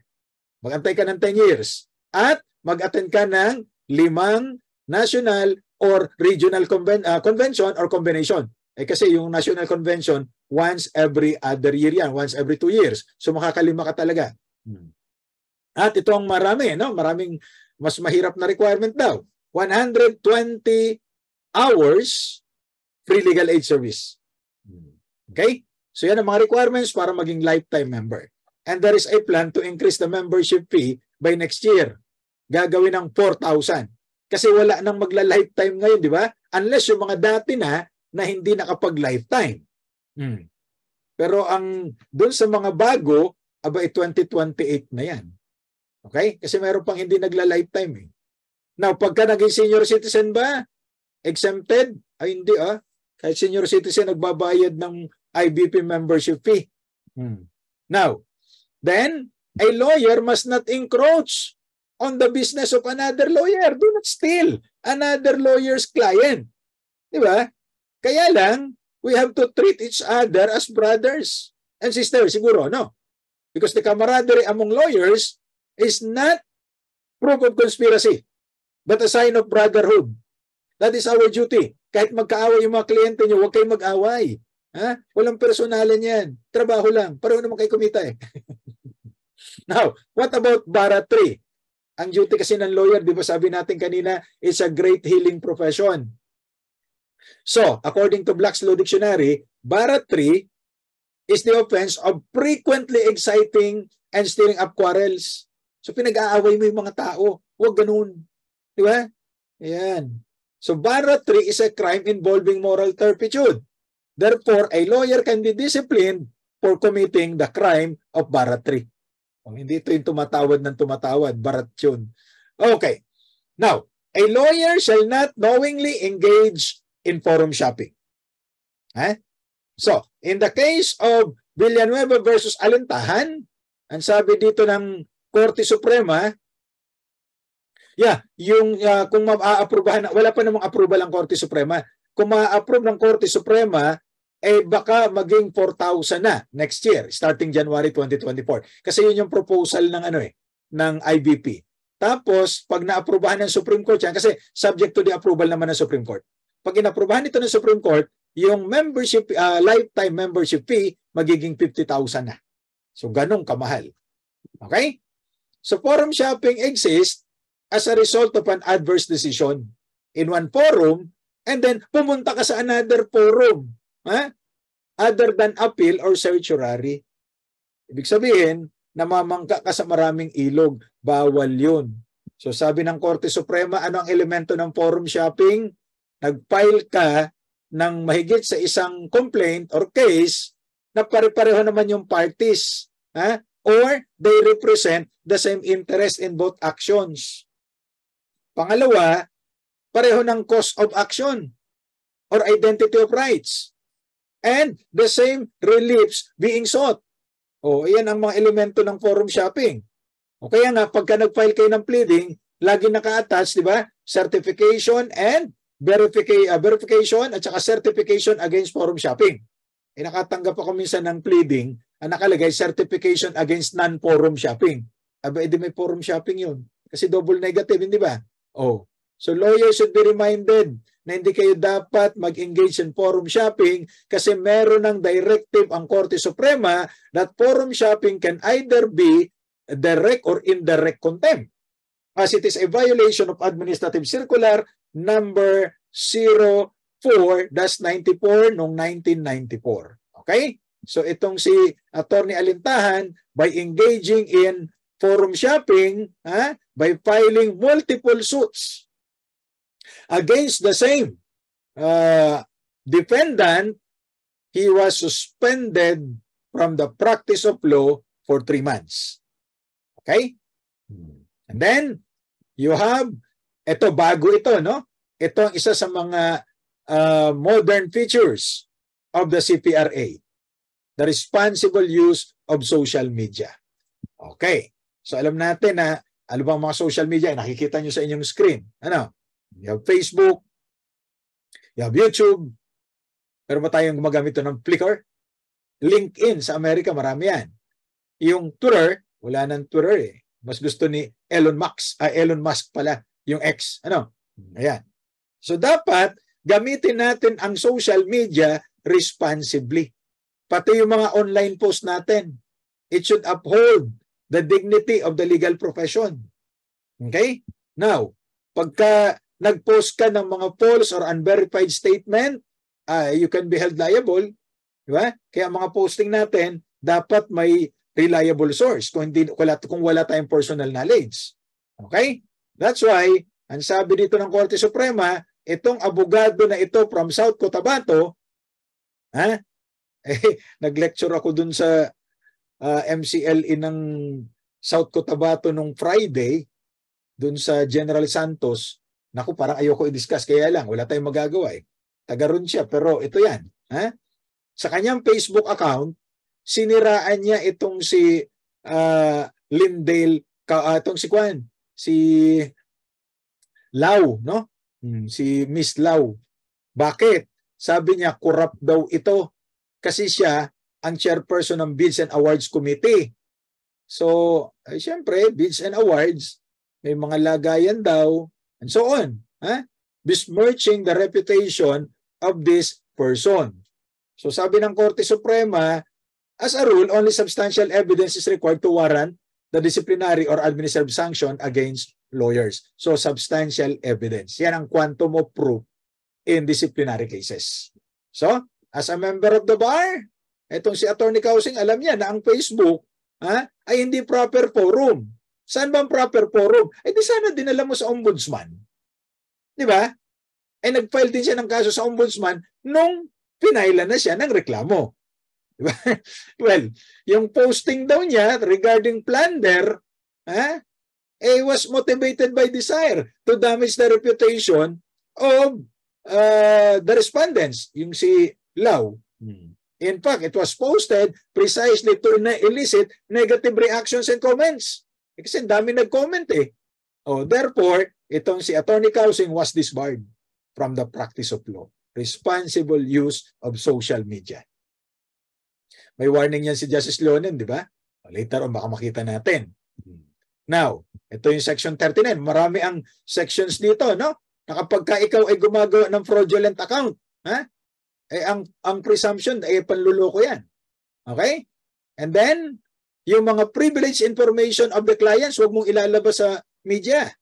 Mag-antay ka ng 10 years. At mag-attend ka ng 5 national or regional convention or combination. Kasi yung national convention, once every other year yan. Once every 2 years. So makakalima ka talaga. At ito ang marami. No? Maraming mas mahirap na requirement daw. 120 hours free legal aid service. Okay? So yan ang mga requirements para maging lifetime member. And there is a plan to increase the membership fee by next year. Gagawin ng 4,000. Kasi wala nang magla-lifetime ngayon, di ba? Unless yung mga dati na hindi nakapag-lifetime. Pero ang doon sa mga bago, 2028 na yan. Okay? Kasi meron pang hindi nagla-lifetime eh. Now, pagka naging senior citizen ba, exempted? Ay, hindi Kahit senior citizen, nagbabayad ng IBP membership fee. Now, then, a lawyer must not encroach on the business of another lawyer. Do not steal another lawyer's client. Di ba? Kaya lang, we have to treat each other as brothers and sisters, siguro, no? Because the camaraderie among lawyers is not proof of conspiracy, but a sign of brotherhood. That is our duty. Kahit magkaaway yung mga kliyente nyo, huwag kayong mag-away. Walang personalan yan. Trabaho lang. Pareho naman kayo kumita eh. Now, what about Bara 3? Ang duty kasi ng lawyer, di ba sabi natin kanina, is a great healing profession. So, according to Black's Law Dictionary, Bara 3 is the offense of frequently exciting and stirring up quarrels. So, pinag-aaway mo yung mga tao. Huwag ganun. Di ba? Ayan. So, Bara 3 is a crime involving moral turpitude. Therefore, a lawyer can be disciplined for committing the crime of Bara 3. Hindi ito yung tumatawad ng tumatawad. Barat yun. Okay. Now, a lawyer shall not knowingly engage in forum shopping. So, in the case of Villanueva versus Alintahan, ang sabi dito ng Korte Suprema, Yeah, yung kung ma-aprobahan, wala pa namang approval ang Korte Suprema. Kung ma-approve ng Korte Suprema, baka maging 4,000 na next year, starting January 2024. Kasi yun yung proposal ng ng IBP. Tapos, pag na-aprobahan ng Supreme Court yan, kasi subject to the approval naman ng Supreme Court. Pag inaprobahan ito ng Supreme Court, yung membership, lifetime membership fee, magiging 50,000 na. So, ganun kamahal. Okay? So, forum shopping exists as a result of an adverse decision in one forum, and then pumunta ka sa another forum, other than appeal or certiorari. Ibig sabihin, namamangka ka sa maraming ilog, bawal yun. So sabi ng Korte Suprema, ano ang elemento ng forum shopping? Nag-file ka ng mahigit sa isang complaint or case na pare-pareho naman yung parties. Or they represent the same interest in both actions. Pangalawa, pareho ng cause of action or identity of rights. And the same reliefs being sought. Iyan ang mga elemento ng forum shopping. Kaya nga, pagka nag-file kayo ng pleading, lagi naka-attach, di ba? Certification and verification at saka certification against forum shopping. Nakatanggap ako minsan ng pleading, ang nakalagay, certification against non-forum shopping. Edi may forum shopping yun. Kasi double negative, hindi ba? So lawyers should be reminded na hindi kayo dapat mag-engage in forum shopping kasi meron ng directive ang Korte Suprema that forum shopping can either be direct or indirect contempt, as it is a violation of Administrative Circular number 04-94 noong 1994. Okay? So itong si Attorney Alintahan, by engaging in forum shopping, by filing multiple suits against the same defendant, he was suspended from the practice of law for 3 months. Okay? And then, you have, bago ito, no? Ito ang isa sa mga modern features of the CPRA, the responsible use of social media. Okay. So alam natin na, ano bang mga social media, nakikita nyo sa inyong screen. You have Facebook, you have YouTube, pero ba tayong gumagamit ito ng Flickr? LinkedIn sa Amerika, marami yan. Yung Twitter, wala nang Twitter eh. Mas gusto ni Elon Musk pala, yung X. Ayan. So dapat, gamitin natin ang social media responsibly. Pati yung mga online post natin. It should uphold the dignity of the legal profession. Okay? Now, pagka nag-post ka ng mga false or unverified statement, you can be held liable. Diba? Kaya mga posting natin, dapat may reliable source kung wala tayong personal knowledge. Okay? That's why, ang sabi dito ng Korte Suprema, itong abogado na ito from South Cotabato, nag-lecture ako dun sa MCLE ng South Cotabato nung Friday, dun sa General Santos. Naku, parang ayoko i-discuss, kaya lang, wala tayong magagawa eh. Taga ron siya, pero ito yan. Sa kanyang Facebook account, siniraan niya itong si Lindale, itong si Lau, no? Si Miss Lau. Bakit? Sabi niya, corrupt daw ito kasi siya ang chairperson ng Bids and Awards Committee. So, siyempre, Bids and Awards, may mga lagayan daw, and so on. Besmirching the reputation of this person. So sabi ng Korte Suprema, as a rule, only substantial evidence is required to warrant the disciplinary or administrative sanction against lawyers. So substantial evidence. Yan ang quantum of proof in disciplinary cases. So, as a member of the bar, etong si Attorney Kausing, alam niya na ang Facebook ay hindi proper forum. Saan bang proper forum? Di sana dinala mo sa ombudsman. Di ba? Nag-file din siya ng kaso sa ombudsman nung pinaila na siya ng reklamo. Diba? Well, yung posting daw niya regarding plunder, was motivated by desire to damage the reputation of the respondents, yung si Lau. In fact, it was posted precisely to elicit negative reactions and comments. Kasi dami nag-comment eh. Therefore, itong si Attorney Causing was disbarred from the practice of law. Responsible use of social media. May warning yan si Justice Leonen, di ba? Later on, baka makita natin. Now, ito yung Section 39. Marami ang sections dito, no? Na kapag ka ikaw ay gumagawa ng fraudulent account, ang presumption ay panluloko yan. Okay? And then, yung mga privileged information of the clients, huwag mong ilalabas sa media.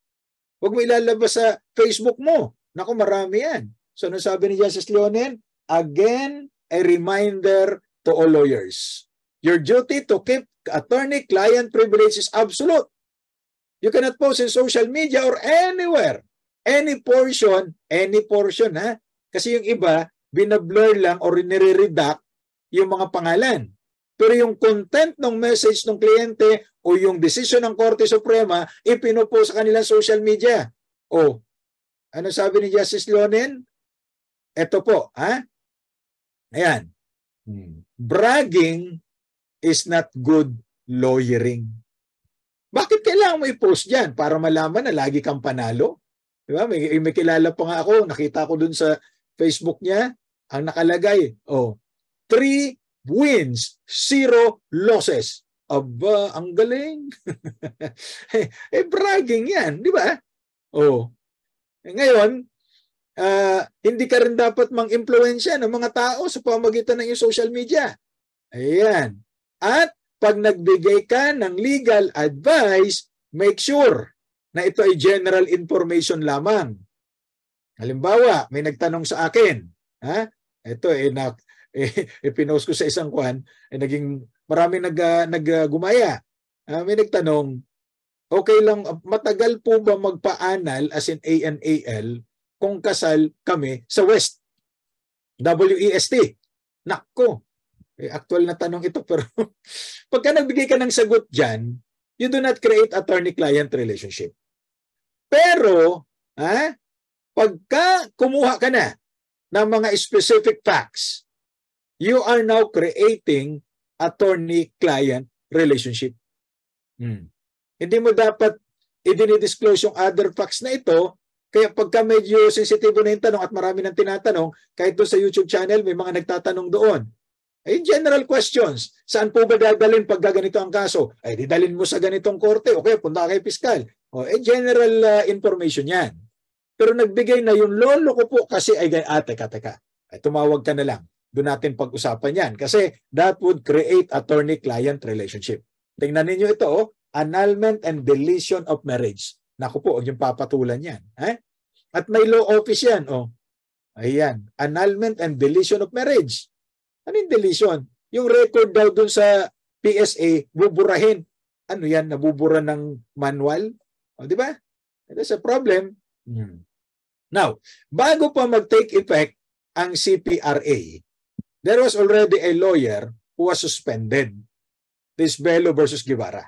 Huwag mo ilalabas sa Facebook mo. Naku, marami yan. So, ano sabi ni Justice Leonen? Again, a reminder to all lawyers. Your duty to keep attorney-client privilege is absolute. You cannot post in social media or anywhere. Any portion, ha? Kasi yung iba, binablur lang or nire-redact yung mga pangalan. Pero yung content ng message ng kliyente o yung decision ng Korte Suprema, ipinopost sa kanilang social media. Ano sabi ni Justice Leonen? Ito po, ha? Ayan. Bragging is not good lawyering. Bakit kailangan mo i-post yan? Para malaman na lagi kang panalo? Diba? May kilala pa nga ako, nakita ko dun sa Facebook niya, ang nakalagay, 3 wins, 0 losses. Aba, ang galing. Bragging yan, di ba? Ngayon, hindi ka rin dapat mang-impluensya ng mga tao sa pamamagitan ng iyong social media. Ayan. At pag nagbigay ka ng legal advice, make sure na ito ay general information lamang. Halimbawa, may nagtanong sa akin, ito pinost ko sa isang kwan, naging marami naggumaya. May nagtanong, okay lang, matagal po ba magpa-anal as in ANAL kung kasal kami sa West? WEST. Nako. Actual na tanong ito, pero pagka nagbigay ka ng sagot dyan, you do not create attorney-client relationship. Pero, pagka kumuha ka na ng mga specific facts, you are now creating attorney-client relationship. Hindi mo dapat i-disclose yung other facts na ito, kaya pagka medyo sensitibo na yung tanong at marami nang tinatanong, kahit doon sa YouTube channel, may mga nagtatanong doon. General questions, saan po ba dadalhin pag ganito ang kaso? Didalhin mo sa ganitong korte, okay, punta kay piskal. General information yan. Pero nagbigay na yung lolo ko po kasi teka. Tumawag ka na lang. Doon natin pag-usapan yan. Kasi that would create attorney-client relationship. Tingnan ninyo ito, annulment and deletion of marriage. Naku po, yung papatulan yan. At may law office yan. Ayan, annulment and deletion of marriage. Ano yung deletion? Yung record daw dun sa PSA, buburahin. Ano yan? Nabubura ng manual? Di ba? That's a problem. Now, bago pa mag-take effect ang CPRA, there was already a lawyer who was suspended. This Bello versus Guevara.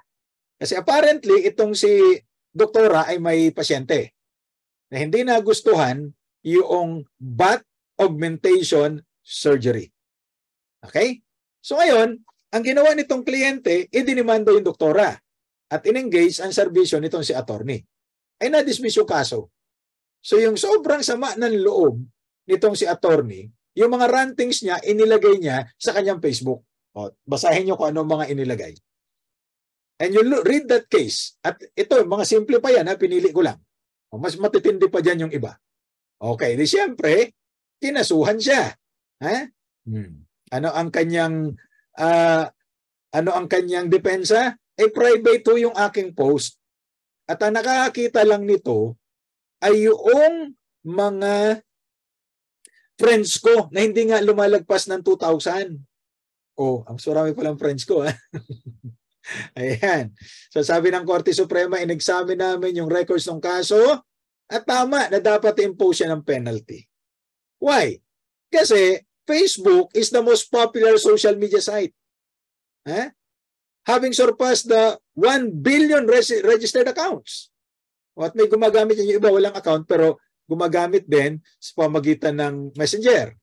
Kasi apparently, itong si doktora ay may pasyente na hindi nagustuhan yung butt augmentation surgery. Okay? So ngayon, ang ginawa nitong kliyente, idinimanda yung doktora at in-engage ang serbisyo nitong si attorney. Ay na-dismiss yung kaso. So yung sobrang sama ng loob nitong si attorney, yung mga rantings niya, inilagay niya sa kanyang Facebook. Basahin niyo kung ano mga inilagay. And you read that case. At ito, mga simple pa yan, pinili ko lang. Mas matitindi pa dyan yung iba. Okay, di siyempre, kinasuhan siya. Ano ang kanyang depensa? Private to yung aking post. At ang nakakakita lang nito ay yung mga friends ko na hindi nga lumalagpas ng 2,000. Ang surami palang friends ko. Ayan. So sabi ng Korte Suprema, in-examine namin yung records ng kaso at tama na dapat i-impose siya ng penalty. Why? Kasi Facebook is the most popular social media site. Having surpassed the 1 billion registered accounts. At may gumagamit yung iba, walang account, pero gumagamit din sa pamagitan ng Messenger.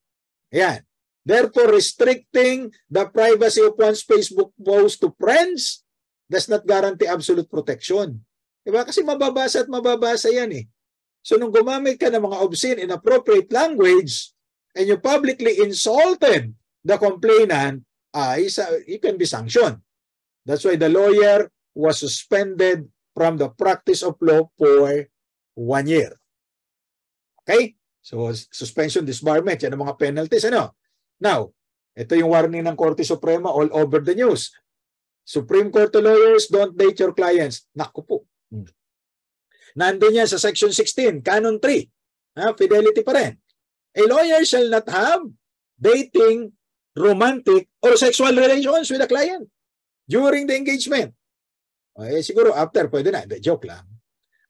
Ayan. Therefore, restricting the privacy of one's Facebook post to friends does not guarantee absolute protection. Diba? Kasi mababasa at mababasa yan eh. So nung gumamit ka ng mga obscene, inappropriate language and you publicly insulted the complainant, you can be sanctioned. That's why the lawyer was suspended from the practice of law for 1 year. Okay? So suspension, disbarment, yan ang mga penalties. Ano? Now, ito yung warning ng Korte Suprema all over the news. Supreme Court lawyers, don't date your clients. Naku po. Nandun yan sa Section 16, Canon 3. Fidelity pa rin. A lawyer shall not have dating, romantic, or sexual relations with a client during the engagement. Siguro after, pwede na. Joke lang.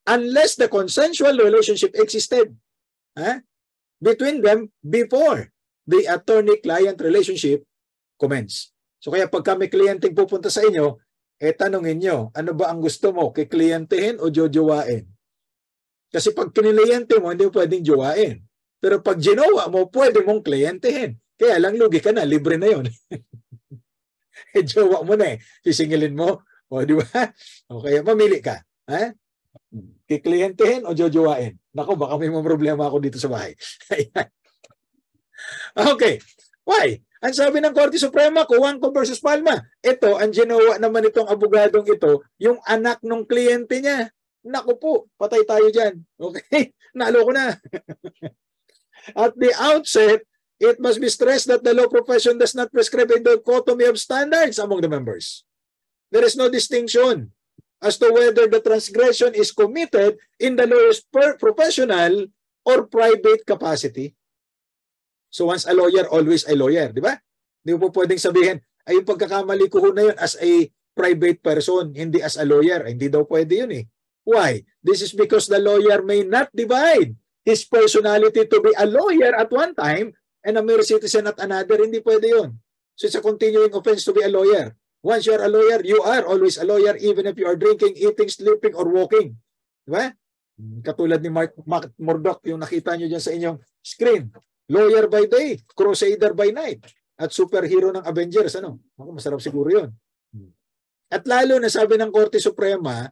Unless the consensual relationship existed between them before the attorney-client relationship commence. So kaya pag kami kliyenteng pupunta sa inyo, tanungin nyo, ano ba ang gusto mo? Kikliyentehin o jojowain? Kasi pag kiniliyente mo, hindi mo pwedeng jowain. Pero pag ginawa mo, pwede mong kliyentehin. Kaya lang lugi ka na, libre na yun. Jowa mo na eh. Sisingilin mo. O di ba? O kaya mamili ka. Kikliyentehin o jojowain? Naku, baka may mga problema ako dito sa bahay. Okay. Why? Ang sabi ng Korte Suprema, Cuangco versus Palma, ito, ang ginawa naman itong abogadong ito, yung anak ng kliyente niya. Naku po, patay tayo dyan. Okay? Nalo ko na. At the outset, it must be stressed that the law profession does not prescribe a dichotomy of standards among the members. There is no distinction as to whether the transgression is committed in the lawyer's professional or private capacity. So once a lawyer, always a lawyer. Di ba? Hindi po pwedeng sabihin, ay yung pagkakamali ko na yun as a private person, hindi as a lawyer. Ay, hindi daw pwede yun eh. Why? This is because the lawyer may not divide his personality to be a lawyer at one time and a mere citizen at another. Hindi pwede yun. So it's a continuing offense to be a lawyer. Once you are a lawyer, you are always a lawyer even if you are drinking, eating, sleeping, or walking. Diba? Katulad ni Mark Murdoch, yung nakita nyo dyan sa inyong screen. Lawyer by day, crusader by night, at superhero ng Avengers. Ano? Masarap siguro yun. At lalo na sabi ng Korte Suprema,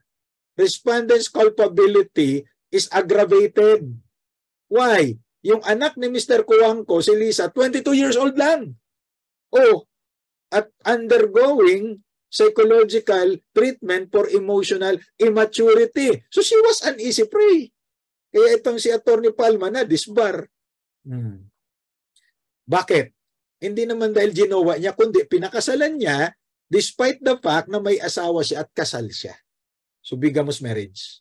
respondent's culpability is aggravated. Why? Yung anak ni Mr. Cuangco, si Lisa, 22 years old lang. At undergoing psychological treatment for emotional immaturity. So she was an easy prey. Kaya itong si Atty. Palma na disbar. Bakit? Hindi naman dahil ginawa niya, kundi pinakasalan niya despite the fact na may asawa siya at kasal siya. So bigamous marriage.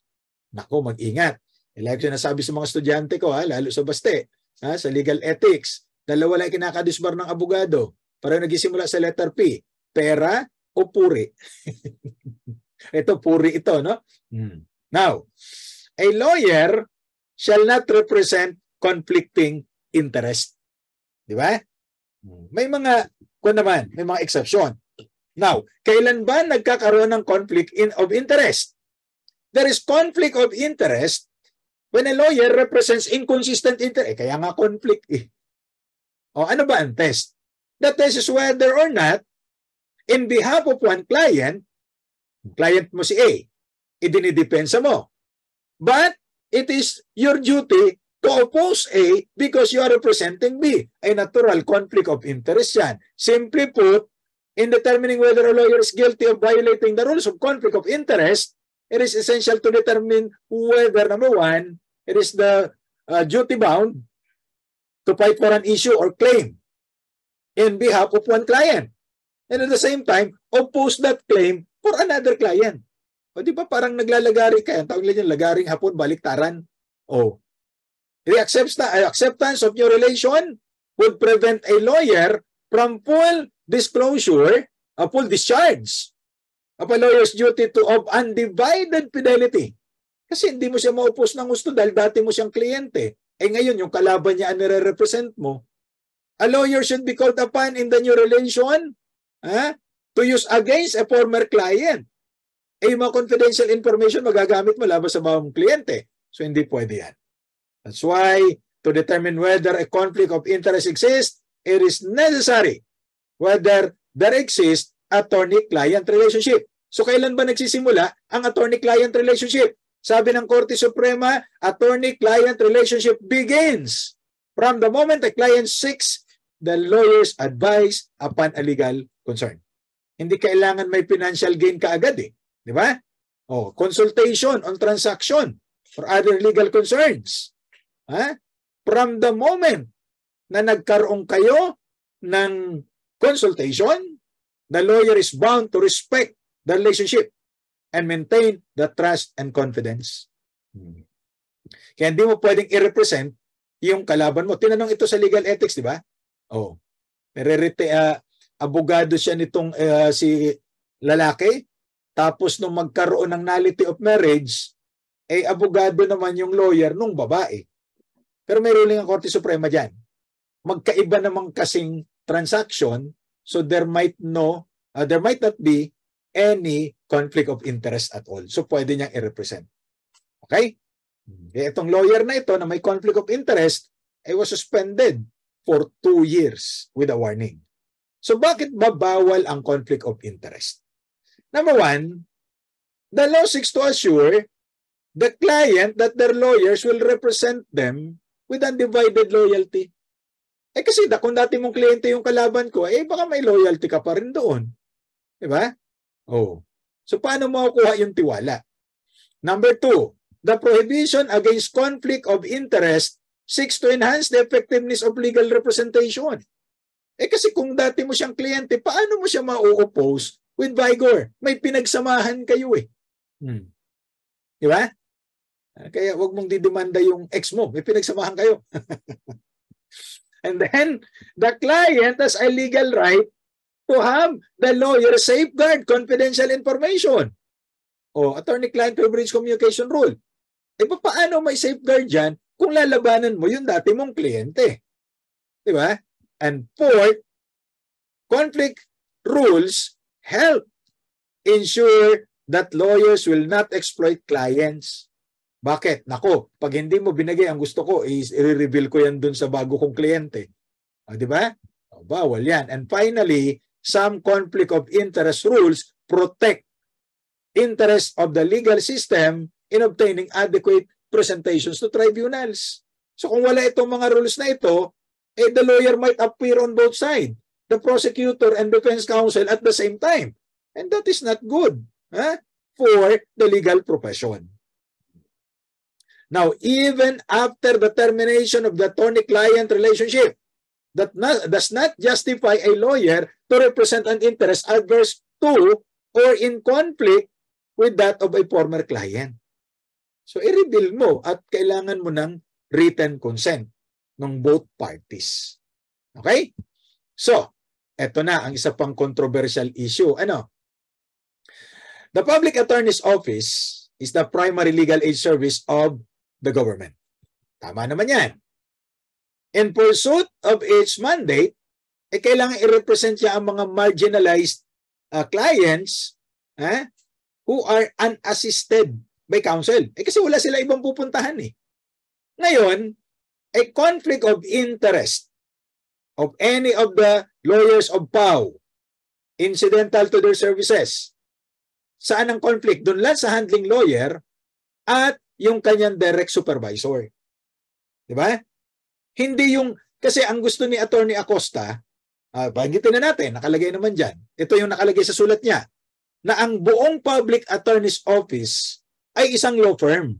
Nako, mag-ingat. Like yung nasabi sa mga estudyante ko, lalo sa Baste, sa legal ethics, dalawa lang kinakadisbar ng abogado. Para nagsisimula sa letter P, pera o puri. Ito, puri ito, no? Now, a lawyer shall not represent conflicting interest. Di ba? May mga, may mga exception. Now, kailan ba nagkakaroon ng conflict of interest? There is conflict of interest when a lawyer represents inconsistent interest. Kaya nga conflict eh. Ano ba ang test? The test is whether or not, in behalf of one client mo si A, idinidepensa mo. But it is your duty to oppose A because you are representing B. A natural conflict of interest yan. Simply put, in determining whether a lawyer is guilty of violating the rules of conflict of interest, it is essential to determine whether, number one, it is the duty bound to fight for an issue or claim in behalf of one client. And at the same time, oppose that claim for another client. O di ba parang naglalagari ka? Ang tawag nila lagaring hapon, baliktaran. The acceptance of your relation would prevent a lawyer from full disclosure, a full discharge of a lawyer's duty of undivided fidelity. Kasi hindi mo siya ma-oppose ng gusto dahil dati mo siyang kliyente. Ngayon, yung kalaban niya ang nire-represent mo. A lawyer should be called upon in the new relation to use against a former client. Yung mga confidential information magagamit mo laban sa mga kliyente. So, hindi pwede yan. That's why, to determine whether a conflict of interest exists, it is necessary whether there exists attorney-client relationship. So kailan ba nagsisimula ang attorney-client relationship? Sabi ng Korte Suprema, attorney-client relationship begins from the moment the client seeks the lawyer's advice upon a legal concern. Hindi kailangan may financial gain kaagad eh. Di ba? Consultation on transaction or other legal concerns. From the moment na nagkaroon kayo ng consultation, the lawyer is bound to respect the relationship and maintain the trust and confidence. Kaya hindi mo pwedeng i-represent yung kalaban mo. Tinanong ito sa legal ethics, di ba? Abogado siya nitong si lalaki, tapos nung magkaroon ng nullity of marriage, abogado naman yung lawyer nung babae. Pero may ruling ang Korte Suprema dyan. Magkaiba namang kasing transaction, so there might not be any conflict of interest at all. So pwede niyang i-represent. Okay? Itong lawyer na ito na may conflict of interest was suspended for 2 years with a warning. So bakit babawal ang conflict of interest? Number one, the law seeks to assure the client that their lawyers will represent them with undivided loyalty. Kasi kung dati mong kliyente yung kalaban ko, baka may loyalty ka pa rin doon. Diba? So paano makukuha yung tiwala? Number two, the prohibition against conflict of interest seeks to enhance the effectiveness of legal representation. Kasi kung dati mo siyang kliyente, paano mo siya ma-oppose with vigor? May pinagsamahan kayo Diba? Kaya wag mong didemanda yung ex mo. May pinagsamahan kayo. And then, the client has a legal right to have the lawyer safeguard confidential information. Attorney-client privilege communication rule. Paano may safeguard dyan kung lalabanan mo yung dati mong kliyente? Diba? And fourth, conflict rules help ensure that lawyers will not exploit clients. Bakit? Nako, pag hindi mo binigay ang gusto ko, i-reveal ko yan dun sa bago kong kliyente. Diba? Bawal yan. And finally, some conflict of interest rules protect interest of the legal system in obtaining adequate presentations to tribunals. So kung wala itong mga rules na ito, the lawyer might appear on both sides, the prosecutor and defense counsel at the same time. And that is not good for the legal profession. Now, even after the termination of the attorney-client relationship, that does not justify a lawyer to represent an interest adverse to or in conflict with that of a former client. So, i-reveal mo at kailangan mo ng written consent ng both parties. Okay? So, eto na ang isa pang controversial issue. The Public Attorney's Office is the primary legal aid service of the government. Tama naman yan. In pursuit of its mandate, kailangan i-represent niya ang mga marginalized clients who are unassisted by counsel. Kasi wala sila ibang pupuntahan Ngayon, a conflict of interest of any of the lawyers of PAO incidental to their services. Saan ang conflict? Doon lang sa handling lawyer at yung kanyang direct supervisor. Diba? Hindi yung, kasi ang gusto ni Attorney Acosta, banggitin na natin, nakalagay naman dyan. Ito yung nakalagay sa sulat niya, na ang buong Public Attorney's Office ay isang law firm.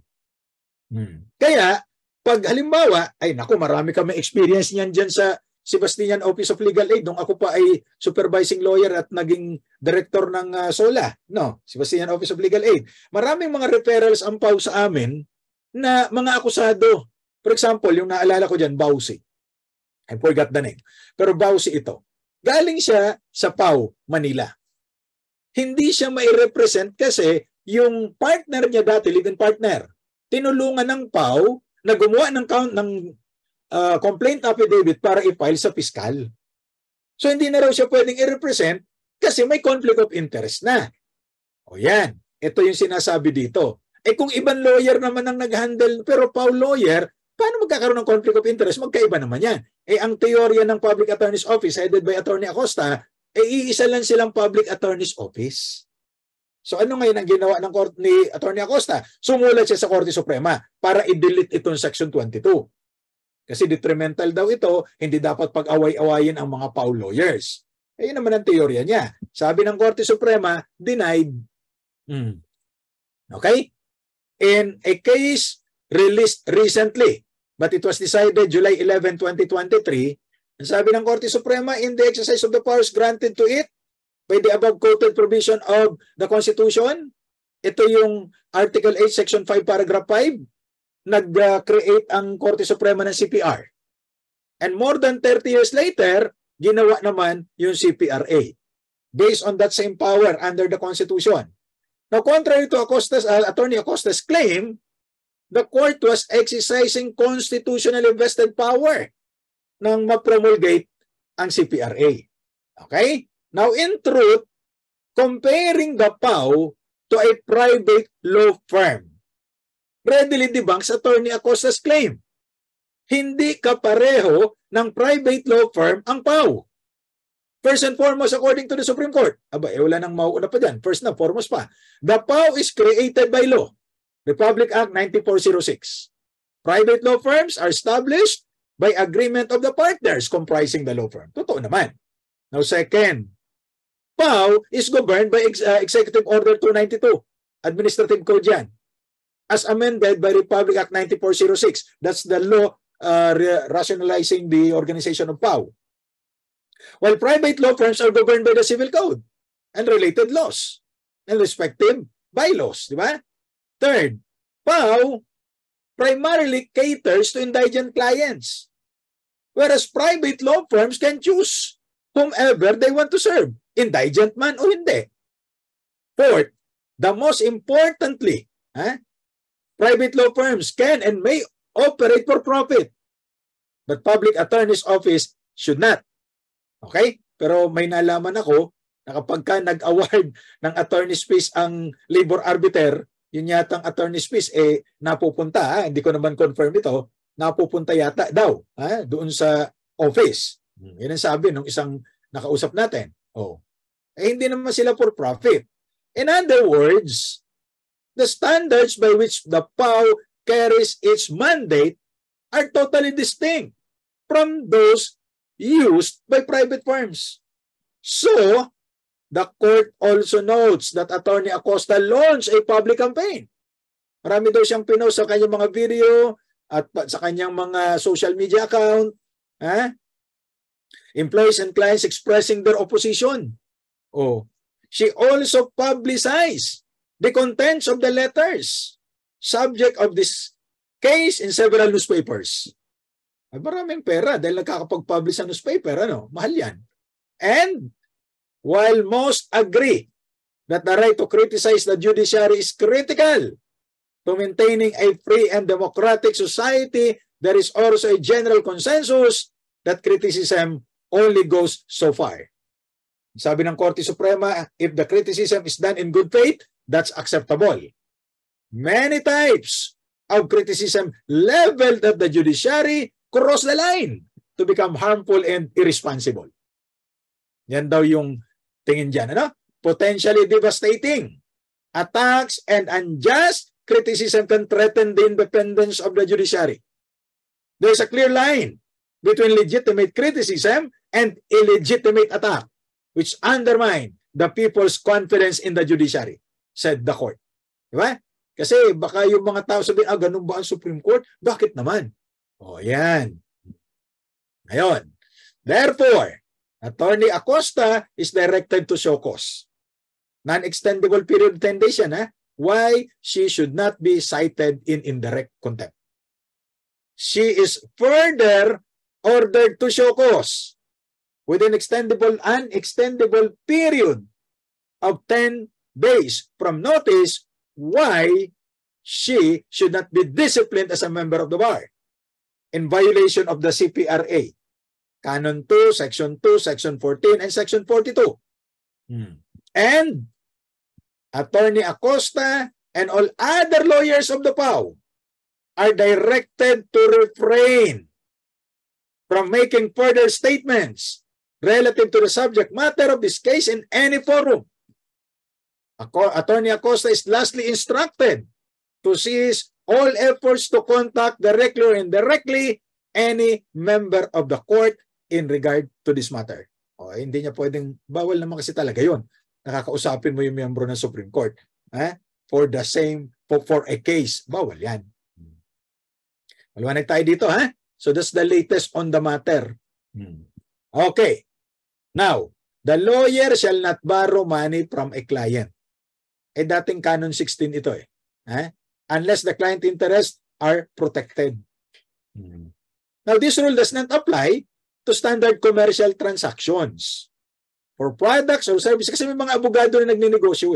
Kaya, pag halimbawa, marami kami experience niyan dyan sa Sebastian Office of Legal Aid nung ako pa ay supervising lawyer at naging director ng SOLA, Sebastian Office of Legal Aid. Maraming mga referrals ang PAO sa amin na mga akusado. For example, yung naalala ko dyan, Bausi. I forgot the name. Pero Bausi ito. Galing siya sa PAO, Manila. Hindi siya mai-represent kasi yung partner niya dati, live-in partner, tinulungan ng PAO na gumawa ng complaint affidavit para i-file sa piskal. So hindi na raw siya pwedeng i-represent kasi may conflict of interest na. Yan. Ito yung sinasabi dito. Kung ibang lawyer naman ang nag-handle pero PAO lawyer, paano magkakaroon ng conflict of interest? Magkaiba naman yan. Ang teorya ng Public Attorney's Office headed by Attorney Acosta, iisa lang silang Public Attorney's Office. So ano ngayon ang ginawa ng ni Attorney Acosta? Sumulat siya sa Korte Suprema para i-delete itong Section 22. Kasi detrimental daw ito, hindi dapat pag-away-awayin ang mga PAW lawyers. Yun naman ang teorya niya. Sabi ng Korte Suprema, denied. Okay? In a case released recently, but it was decided July 11, 2023, sabi ng Korte Suprema, in the exercise of the powers granted to it by the above quoted provision of the Constitution, ito yung Article 8, Section 5, Paragraph 5, nag-create ang Korte Suprema ng CPR. And more than 30 years later, ginawa naman yung CPRA based on that same power under the Constitution. Now, contrary to Attorney Acosta's claim, the court was exercising constitutionally vested power nang ma-promulgate ang CPRA. Okay? Now, in truth, comparing the PAW to a private law firm readily debunks Attorney Acosta's claim. Hindi kapareho ng private law firm ang PAW. First and foremost, according to the Supreme Court, wala nang mauuna pa dyan. First na, foremost pa. The PAW is created by law. Republic Act 9406. Private law firms are established by agreement of the partners comprising the law firm. Totoo naman. Now, second, PAW is governed by Executive Order 292, Administrative Code yan, as amended by Republic Act 9406. That's the law rationalizing the organization of PAW. While private law firms are governed by the Civil Code and related laws and respective bylaws, di ba? Third, PAW primarily caters to indigent clients, whereas private law firms can choose whomever they want to serve, indigent man o hindi. Fourth, the most importantly, private law firms can and may operate for profit, but public attorney's office should not. Okay? Pero may nalaman ako na kapag ka nag-award ng attorney's fees ang labor arbiter, yun yatang attorney's fees, napupunta, hindi ko naman confirm ito, napupunta yata daw doon sa office. Yan ang sabi ng isang nakausap natin. Hindi naman sila for profit. In other words, the standards by which the PAW carries its mandate are totally distinct from those used by private firms. So, the court also notes that Attorney Acosta launched a public campaign. Marami daw siyang pinost sa kanyang mga video at sa kanyang mga social media account. Employees and clients expressing their opposition. She also publicized the contents of the letters subject of this case in several newspapers. Maraming pera dahil nagkakapag-publish sa newspaper. Mahal yan. And while most agree that the right to criticize the judiciary is critical to maintaining a free and democratic society, there is also a general consensus that criticism only goes so far. Sabi ng Korte Suprema, if the criticism is done in good faith, that's acceptable. Many types of criticism leveled at the judiciary cross the line to become harmful and irresponsible. Yan daw yung tingin dyan. Potentially devastating. Attacks and unjust criticism can threaten the independence of the judiciary. There's a clear line between legitimate criticism and illegitimate attack, which undermine the people's confidence in the judiciary, said the court. Diba? Kasi baka yung mga tao sabihin, ganun ba ang Supreme Court? Bakit naman? Yan. Ngayon, therefore, Attorney Acosta is directed to show cause. Non-extendable period 10 days yan, why she should not be cited in indirect contempt. She is further ordered to show cause with an unextendable period of 10 days from notice why she should not be disciplined as a member of the bar in violation of the CPRA. Canon 2, Section 2, Section 14, and Section 42. And Attorney Acosta and all other lawyers of the PAW are directed to refrain from making further statements relative to the subject matter of this case in any forum. Attorney Acosta is lastly instructed to cease all efforts to contact directly or indirectly any member of the court in regard to this matter. O, hindi niya pwedeng, bawal naman kasi talaga yun. Nakakausapin mo yung miyembro ng Supreme Court. For the same, for a case. Bawal yan. Maliwanag tayo dito, ha? So that's the latest on the matter. Okay. Now, the lawyer shall not borrow money from a client. Dating Canon 16 ito unless the client interests are protected. Now, this rule does not apply to standard commercial transactions. For products or services, kasi may mga abogado na nagninegosyo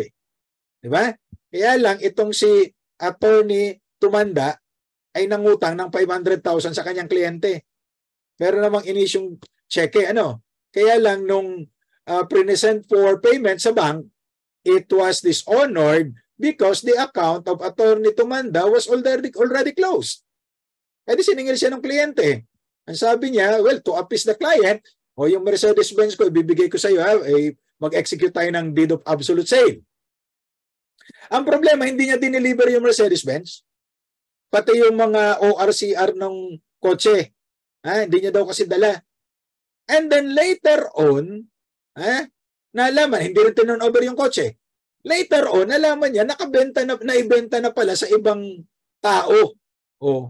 Di ba? Kaya lang, itong si Attorney Tumanda ay nangutang ng 500,000 sa kanyang kliyente. Pero namang inisyong cheque, Kaya lang, nung present for payment sa bank, it was dishonored because the account of Attorney Tumanda was already closed. Di siningil siya ng kliyente. Ang sabi niya, well, to appease the client, yung Mercedes-Benz ko, ibibigay ko sa iyo, mag-execute tayo ng deed of absolute sale. Ang problema, hindi niya dineliver yung Mercedes-Benz. Pati yung mga ORCR ng kotse. Hindi niya daw kasi dala. And then later on, nalaman, hindi rin turn over yung kotse. Later on, nalaman niya, naibenta na pala sa ibang tao.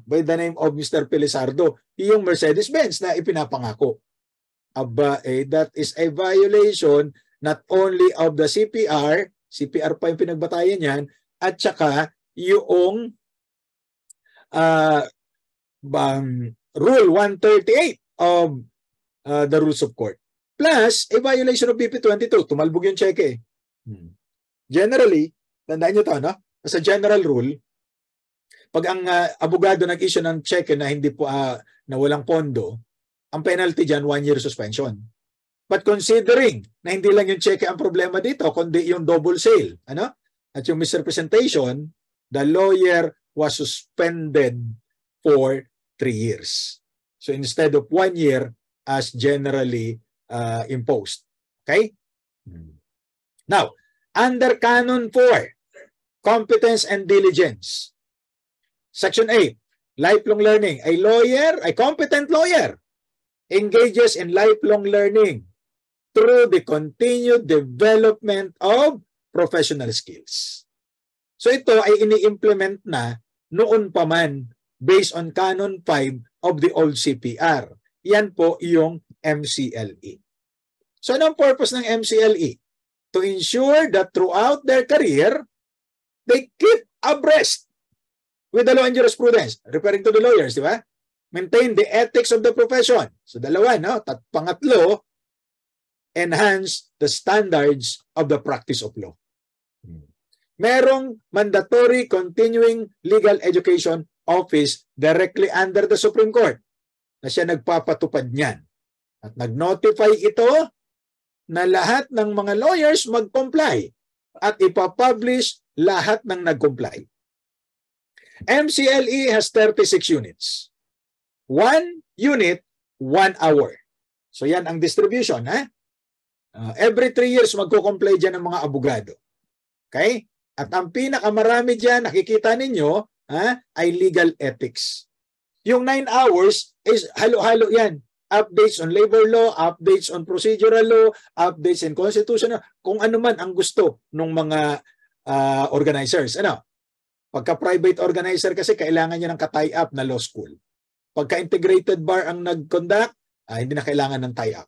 By the name of Mr. Pelizardo, yung Mercedes-Benz na ipinapangako. That is a violation not only of the CPR pa yung pinagbatayan yan, at saka yung Rule 138 of the Rules of Court. Plus, a violation of BP 22. Tumalbog yung cheque. Generally, tandaan nyo ito, as a general rule, pag ang abogado nag-issue ng cheque na hindi po na walang pondo, ang penalty dyan, 1 year suspension. But considering na hindi lang yung cheque ang problema dito, kundi yung double sale, at yung misrepresentation, the lawyer was suspended for 3 years. So instead of 1 year as generally imposed. Okay? Now, under Canon 4, competence and diligence. Section 8, lifelong learning. A competent lawyer, engages in lifelong learning through the continued development of professional skills. So ito ay ini-implement na noon pa man based on Canon 5 of the old CPR. Yan po yung MCLE. So anong purpose ng MCLE? To ensure that throughout their career, they keep abreast with the law and jurisprudence. Referring to the lawyers, di ba? Maintain the ethics of the profession. So dalawa, pangatlo, enhance the standards of the practice of law. Merong mandatory continuing legal education office directly under the Supreme Court na siya nagpapatupad niyan. At nag-notify ito na lahat ng mga lawyers mag-comply at ipapublish lahat ng nag-comply. MCLE has 36 units. 1 unit, 1 hour. So yan ang distribution. Every 3 years magko-comply dyan ng mga abogado. Okay? At ang pinakamarami dyan, nakikita ninyo, ay legal ethics. Yung 9 hours is halo-halo yan. Updates on labor law, updates on procedural law, updates in constitutional, kung ano man ang gusto ng mga organizers. Pagka-private organizer kasi, kailangan niya ng ka-tie-up na law school. Pagka-integrated bar ang nag-conduct, hindi na kailangan ng tie-up.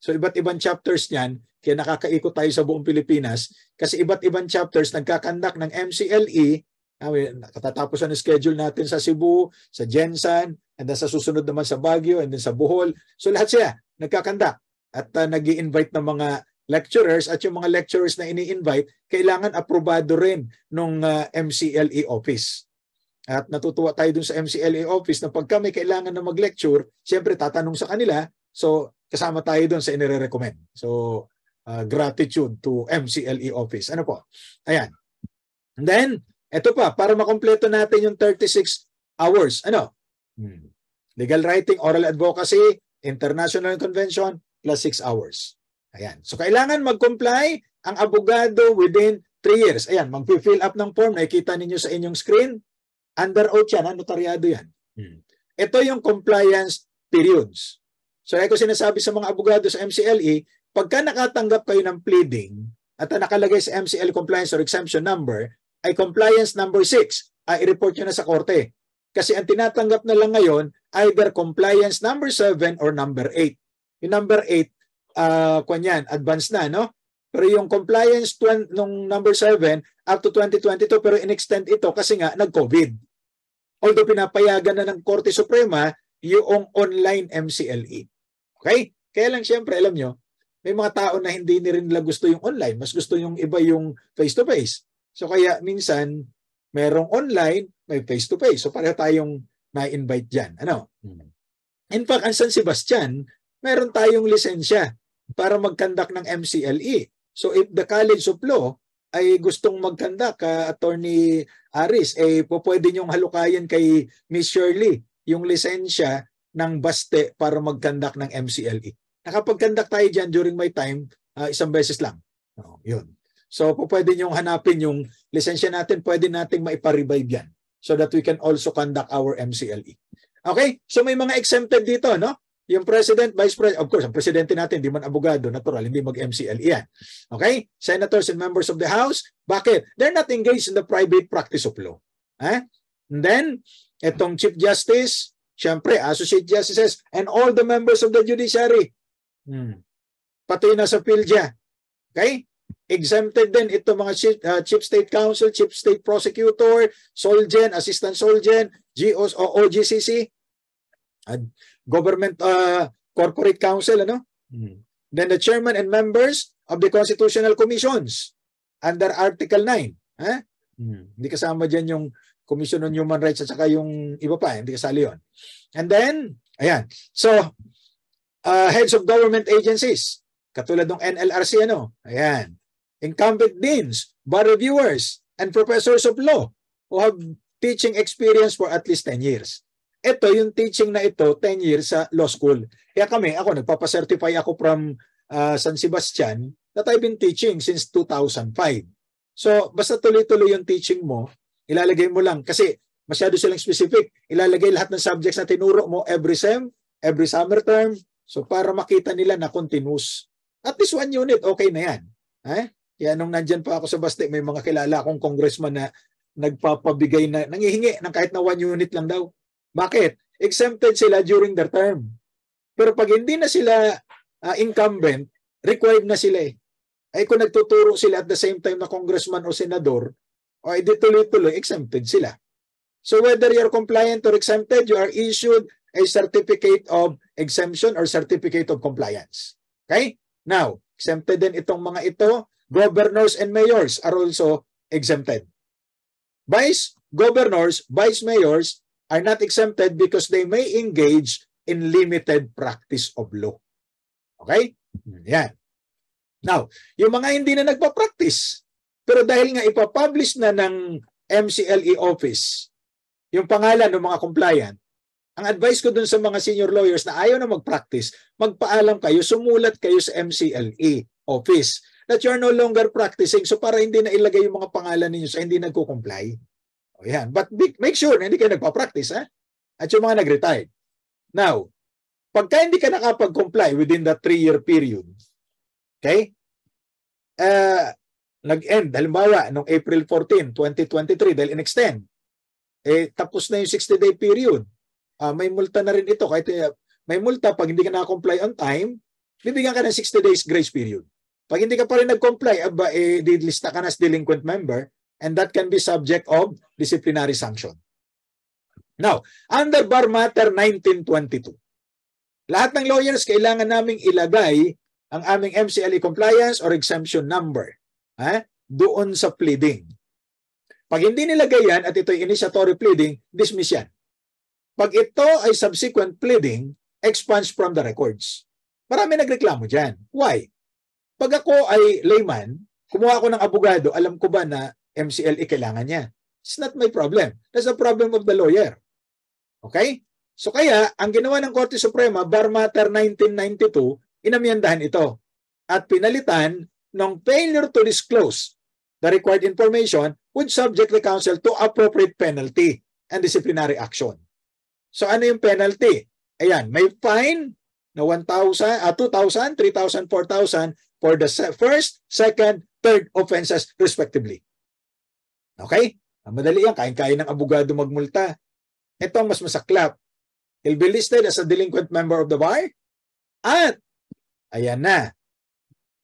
So, iba't ibang chapters niyan, kaya nakakaikot tayo sa buong Pilipinas, kasi iba't ibang chapters nagkakandak ng MCLE, katatapos ang schedule natin sa Cebu, sa Jensan, and then sa susunod naman sa Baguio, and then sa Bohol. So, lahat siya nagkakandak. At nag-i-invite ng mga lecturers, at yung mga lecturers na ini-invite, kailangan aprobado rin ng MCLE office. At natutuwa tayo dun sa MCLE office na pag kami kailangan na mag-lecture, siyempre tatanong sa kanila, so kasama tayo dun sa inire-recommend. So, gratitude to MCLE office. Ano po? Ayan. And then, eto pa, para makompleto natin yung 36 hours. Legal writing, oral advocacy, international convention, plus 6 hours. Ayan. So, kailangan mag-comply ang abogado within 3 years. Ayan, mag-fill up ng form. Nakikita ninyo sa inyong screen. Under oath yan, notaryado yan. Ito yung compliance periods. So, ako sinasabi sa mga abogado sa MCLE, pagka nakatanggap kayo ng pleading at nakalagay sa MCL compliance or exemption number, ay compliance number 6, i-report nyo na sa korte. Kasi ang tinatanggap na lang ngayon, either compliance number 7 or number 8. Yung number 8, kunyan, advanced na, no? Pero yung compliance nung number 7 up to 2022, pero in-extend ito kasi nga nag-COVID. Although pinapayagan na ng Korte Suprema yung online MCLE. Okay? Kaya lang siyempre, alam nyo, may mga tao na hindi rin nila gusto yung online. Mas gusto yung iba yung face-to-face. So kaya minsan, merong online, may face-to-face. So pareho tayong na-invite dyan. Ano? In fact, ang San Sebastian, meron tayong lisensya para mag-conduct ng MCLE. So if the College of Law ay gustong mag-conduct, Attorney Aris, pwede niyong halukayan kay Miss Shirley yung lisensya ng BASTE para mag-conduct ng MCLE. Nakapag-conduct tayo dyan during my time, isang beses lang. Yun. So pwede niyong hanapin yung lisensya natin, pwede nating maipa-revive yan so that we can also conduct our MCLE. Okay? So may mga exempted dito, no? Yung President, Vice President, of course, ang Presidente natin, hindi man abogado, natural, hindi mag-MCLE yan. Okay? Senators and members of the House, bakit? They're not engaged in the private practice of law. And then, itong Chief Justice, syempre, Associate Justices, and all the members of the Judiciary. Pati na sa PhilJA. Okay? Exempted din ito mga Chief State Counsel, Chief State Prosecutor, Solgen, Assistant Solgen, GOs o OGCC, Government Corporate Council, ano? Then the chairman and members of the constitutional commissions under Article 9. Hindi kasama dyan yung Commission on Human Rights at saka yung iba pa, hindi kasali yun. And then, ayan. So, heads of government agencies, katulad ng NLRC, ano? Ayan. Incumbent deans, bar reviewers, and professors of law who have teaching experience for at least 10 years. Ito, yung teaching na ito, 10 years sa law school. Kaya ako, nagpapacertify ako from San Sebastian that I've been teaching since 2005. So, basta tuloy-tuloy yung teaching mo, ilalagay mo lang. Kasi masyado silang specific. Ilalagay lahat ng subjects na tinuro mo every sem, every summer term. So, para makita nila na continuous. At least 1 unit, okay na yan. Kaya nung nandyan pa ako sa Baste, may mga kilala akong congressman na nagpapabigay na, nangihingi ng kahit na 1 unit lang daw. Bakit? Exempted sila during their term. Pero pag hindi na sila incumbent, required na sila eh. Ay kung nagtuturo sila at the same time na congressman o senador, o edi tuloy-tuloy, exempted sila. So whether you're compliant or exempted, you are issued a certificate of exemption or certificate of compliance. Okay? Now, exempted din itong mga ito. Governors and mayors are also exempted. Vice governors, vice mayors are not exempted because they may engage in limited practice of law. Okay? Yan. Now, yung mga hindi na nagpa-practice, pero dahil nga ipapublish na ng MCLE office, yung pangalan ng mga compliant, ang advice ko dun sa mga senior lawyers na ayaw na mag-practice, magpaalam kayo, sumulat kayo sa MCLE office that you are no longer practicing so para hindi na ilagay yung mga pangalan ninyo sa hindi nagko-comply. O yan. But make sure na hindi kayo nagpa-practice, ha? At yung mga nag-retired. Now, pagka hindi ka nakapag-comply within the 3-year period, okay? Nag-end, halimbawa, noong April 14, 2023, dahil in-extend, tapos na yung 60-day period. May multa na rin ito. Kahit may multa, pag hindi ka nakakomply on time, bibigyan ka ng 60 days grace period. Pag hindi ka pa rin nag-comply, dilista ka na as delinquent member, and that can be subject of disciplinary sanction. Now, under Bar Matter 1922, lahat ng lawyers kailangan naming ilagay ang aming MCLE compliance or exemption number doon sa pleading. Pag hindi nilagay yan at ito'y initiatory pleading, dismiss yan. Pag ito ay subsequent pleading, expunge from the records. Marami nagreklamo dyan. Why? Pag ako ay layman, kumuha ako ng abogado, alam ko ba na MCLE kailangan niya? It's not my problem. That's the problem of the lawyer. Okay? So kaya, ang ginawa ng Korte Suprema, Bar Matter 1992, inamyandahan ito. At pinalitan ng failure to disclose the required information would subject the counsel to appropriate penalty and disciplinary action. So ano yung penalty? Ayan, may fine na 1,000, 2,000, 3,000, 4,000 for the first, second, third offenses respectively. Okay? Madali yan, kain-kain ng abogado magmulta. Ito ang mas masaklap. He'll be listed as a delinquent member of the bar at ayan na,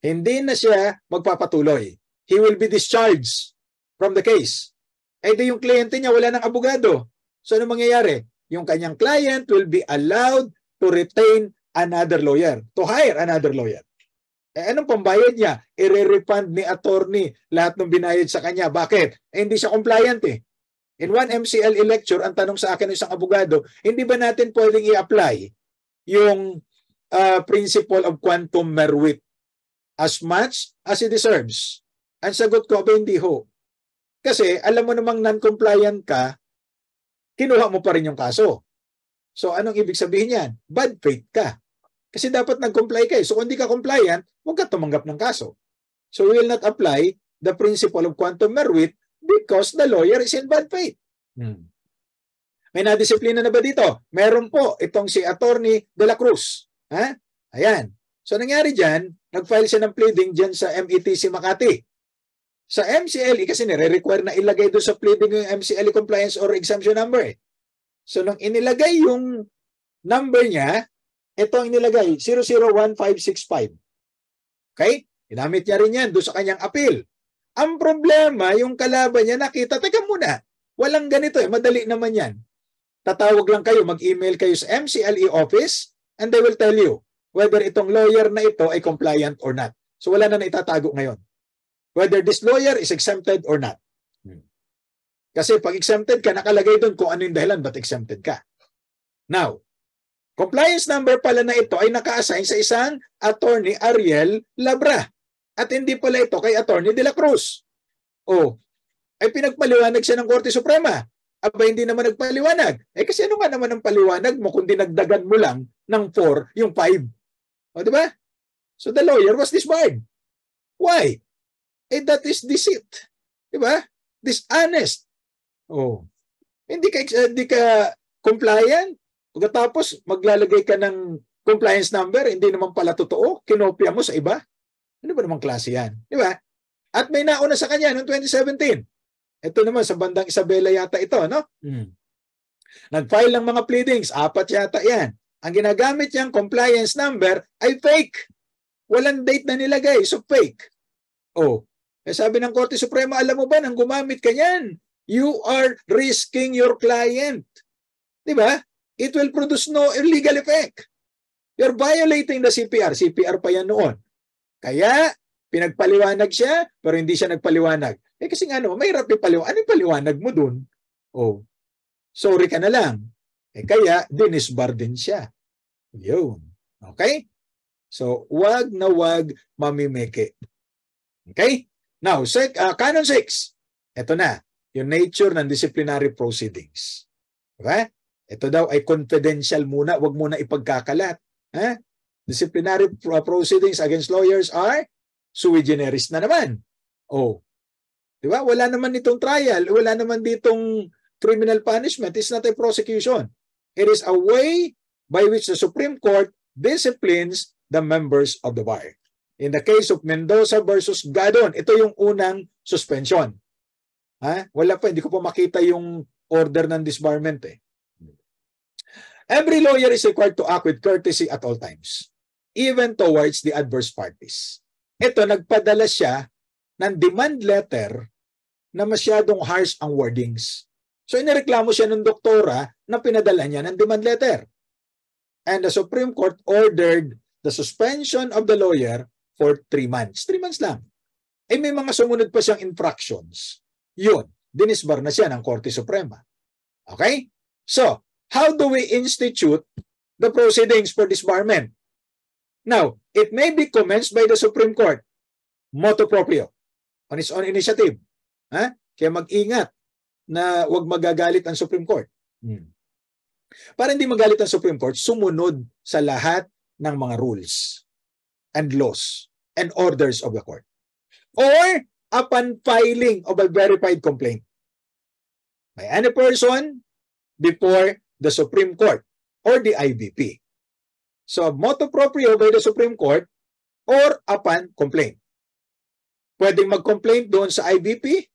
hindi na siya magpapatuloy. He will be discharged from the case. Eh di yung kliyente niya wala ng abogado. So ano mangyayari? Yung kanyang client will be allowed to retain another lawyer, to hire another lawyer. Eh anong pambayad niya? I-refund ni attorney lahat ng binayad sa kanya. Bakit? Eh hindi siya compliant eh. In one MCLE lecture, ang tanong sa akin ng isang abogado, hindi ba natin pwedeng i-apply yung principle of quantum meruit as much as it deserves? Ang sagot ko, hindi ho. Kasi alam mo namang non-compliant ka, kinuha mo pa rin yung kaso. So anong ibig sabihin yan? Bad faith ka. Kasi dapat nag-comply ka. So kung hindi ka compliant, huwag ka tumanggap ng kaso. So we will not apply the principle of quantum meruit because the lawyer is in bad faith. May nadisiplina na ba dito? Meron po itong si Attorney De La Cruz. Ha? Ayan. So nangyari dyan, nag-file siya ng pleading dyan sa METC Makati. Sa MCLE, kasi nire-require na ilagay doon sa pleading yung MCLE compliance or exemption number. So nung inilagay yung number niya, ito ang inilagay, 001565. Okay? Ginamit niya rin yan doon sa kanyang appeal. Ang problema, yung kalaban niya nakita, teka muna, walang ganito eh, madali naman yan. Tatawag lang kayo, mag-email kayo sa MCLE office and they will tell you whether itong lawyer na ito ay compliant or not. So wala na itatago ngayon. Whether this lawyer is exempted or not. Kasi pag exempted ka, nakalagay doon kung ano yung dahilan ba't exempted ka. Now, compliance number pala na ito ay naka-assign sa isang Attorney Ariel Labra. At hindi pala ito kay Attorney De La Cruz. O, ay pinagpaliwanag siya ng Korte Suprema. Aba, hindi naman nagpaliwanag. Eh kasi ano nga naman ang paliwanag mo kung dinagdagan mo lang ng 4 yung 5? O, di ba? So the lawyer was disbarred. Why? Eh that is deceit. Di ba? Dishonest. Oh. Hindi ka compliant. Pagkatapos maglalagay ka ng compliance number, hindi naman pala totoo. Kinopya mo sa iba. Ano ba namang klase yan? Di ba? At may nauna sa kanya noong 2017. Ito naman sa bandang Isabela yata ito, no? Nag-file ng mga pleadings, 4 yata yan. Ang ginagamit niyang compliance number ay fake. Walang date na nilagay, so fake. Oh, eh sabi ng Korte Suprema, alam mo ba, nang gumamit ka niyan, you are risking your client. Di ba? It will produce no illegal effect. You're violating the CPR. CPR pa yan noon. Kaya, pinagpaliwanag siya, pero hindi siya nagpaliwanag. Eh kasi nga may hirap ipaliwanag. Ano yung paliwanag mo dun? Oh, sorry ka na lang. Eh kaya, dinisbar din siya. Yun. Okay? So, wag na wag mamimeke. Okay? Now, Canon 6. Ito na. Yung nature ng disciplinary proceedings. Okay? Ito daw ay confidential muna. Wag muna ipagkakalat. Disciplinary proceedings against lawyers are sui generis na naman. Oh. Di ba? Wala naman ditong trial. Wala naman ditong criminal punishment. It's not a prosecution. It is a way by which the Supreme Court disciplines the members of the bar. In the case of Mendoza versus Gadon, ito yung unang suspension. Wala pa, hindi ko pa makita yung order ng disbarment eh. Every lawyer is required to act with courtesy at all times, even towards the adverse parties. Ito, nagpadala siya ng demand letter na masyadong harsh ang wordings. So, inireklamo siya ng doktora na pinadala niya ng demand letter. And the Supreme Court ordered the suspension of the lawyer for 3 months. 3 months lang. Eh, may mga sumunod pa siyang infractions. Yun, dinisbar na siya ng Korte Suprema. Okay? So, how do we institute the proceedings for disbarment? Now, it may be commenced by the Supreme Court, motu proprio, on its own initiative. Kaya mag-ingat na huwag magagalit ang Supreme Court. Para hindi magalit ang Supreme Court, sumunod sa lahat ng mga rules and laws and orders of the court. Or upon filing of a verified complaint by any person before the Supreme Court or the IBP. So, motu proprio by the Supreme Court or upon complaint. Pwedeng mag-complaint doon sa IBP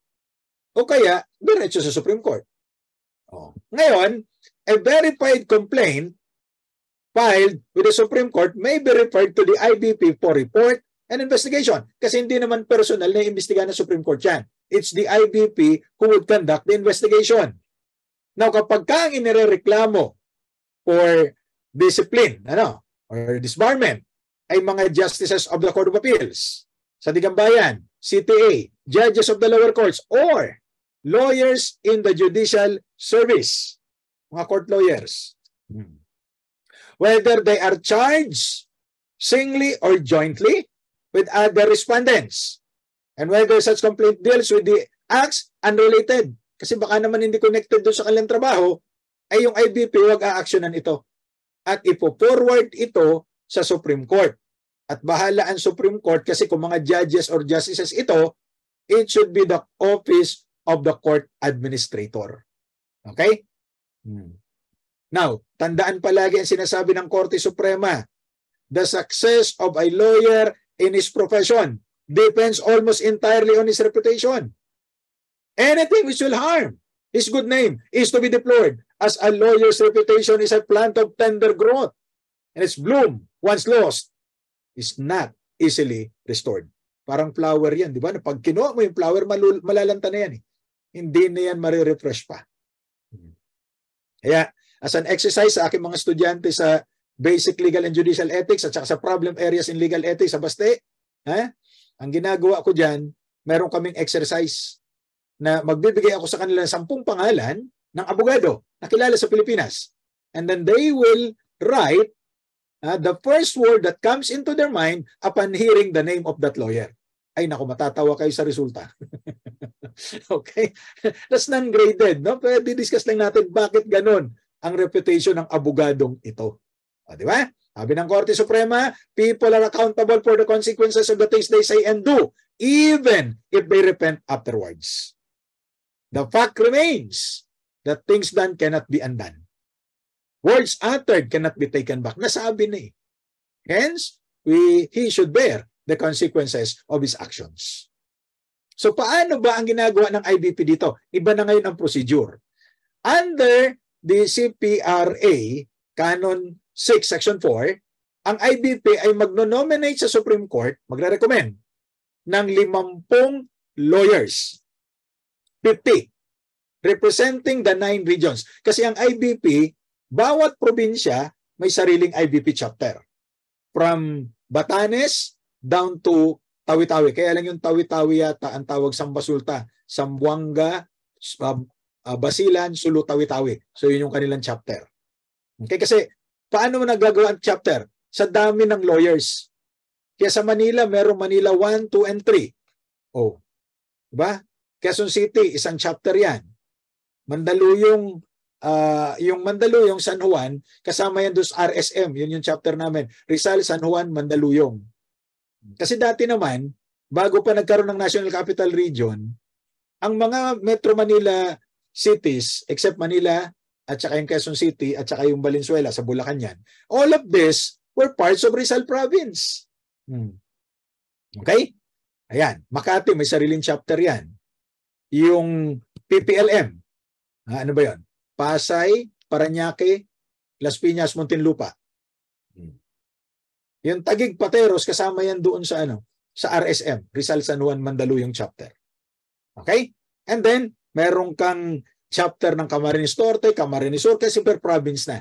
o kaya diretso sa Supreme Court. Ngayon, a verified complaint filed with the Supreme Court may be referred to the IBP for report and investigation. Kasi hindi naman personal na imbestigahan ng Supreme Court yan. It's the IBP who would conduct the investigation. Now, kapag ka ang inireklamo for discipline, or disbarment, ay mga justices of the Court of Appeals, sa Digambayan, CTA, judges of the lower courts, or lawyers in the judicial service, mga court lawyers. Whether they are charged singly or jointly with other respondents, and whether such complaint deals with the acts unrelated, kasi baka naman hindi connected doon sa kanilang trabaho, ay yung IBP wag a-actionan ito. At ipo-forward ito sa Supreme Court. At bahala ang Supreme Court kasi kung mga judges or justices ito, it should be the office of the court administrator. Okay? Now, tandaan palagi ang sinasabi ng Korte Suprema, the success of a lawyer in his profession depends almost entirely on his reputation. Anything which will harm his good name is to be deplored, as a lawyer's reputation is a plant of tender growth, and its bloom, once lost, is not easily restored. Parang flower yan, di ba? Pag kinuha mo yung flower, malalanta na yan. Hindi na yan marirefresh pa. Kaya, as an exercise sa aking mga estudyante sa Basic Legal and Judicial Ethics at saka sa Problem Areas in Legal Ethics sa BASTE, ang ginagawa ko dyan, meron kaming exercise na magbibigay ako sa kanila ng 10 pangalan ng abogado na kilala sa Pilipinas. And then they will write the first word that comes into their mind upon hearing the name of that lawyer. Ay naku, matatawa kayo sa resulta. Okay? That's non-graded. No? Pwede discuss lang natin bakit ganun ang reputation ng abogadong ito. Di ba? Sabi ng Korte Suprema, people are accountable for the consequences of the things they say and do, even if they repent afterwards. The fact remains that things done cannot be undone. Words uttered cannot be taken back. Nasabi na eh. Hence, he should bear the consequences of his actions. So paano ba ang ginagawa ng IBP dito? Iba na ngayon ang procedure. Under the CPRA, Canon 6, Section 4, ang IBP ay magno-nominate sa Supreme Court, magre-recommend ng 50 lawyers. 50 representing the 9 regions. Kasi ang IBP, bawat probinsya may sariling IBP chapter. From Batanes down to Tawi-Tawi. Kaya lang yung Tawi-Tawi yata ang tawag Sambasulta, Zamboanga, Basilan, Sulu, Tawi-Tawi. So yun yung kanilang chapter. Okay, kasi paano mo nagagawa ang chapter? Sa dami ng lawyers. Kaya sa Manila, merong Manila 1, 2, and 3. Oh. Diba? Quezon City, isang chapter yan. Mandaluyong, yung Mandaluyong, San Juan, kasama yan doon sa RSM. Yun yung chapter namin. Rizal, San Juan, Mandaluyong. Kasi dati naman, bago pa nagkaroon ng National Capital Region, ang mga Metro Manila cities, except Manila, at saka yung Quezon City, at saka yung Valenzuela, sa Bulacan yan, all of this were parts of Rizal Province. Okay? Ayan, Makati, may sariling chapter yan. Yung PPLM, ano ba yun? Pasay, Parañaque, Las Piñas, Muntinlupa. Yung Taguig, Pateros, kasama yan doon sa sa RSM, Rizal, San Juan, Mandaluyong chapter. Okay? And then, meron kang chapter ng Camarines Norte, Camarines Sur, kasi per province na.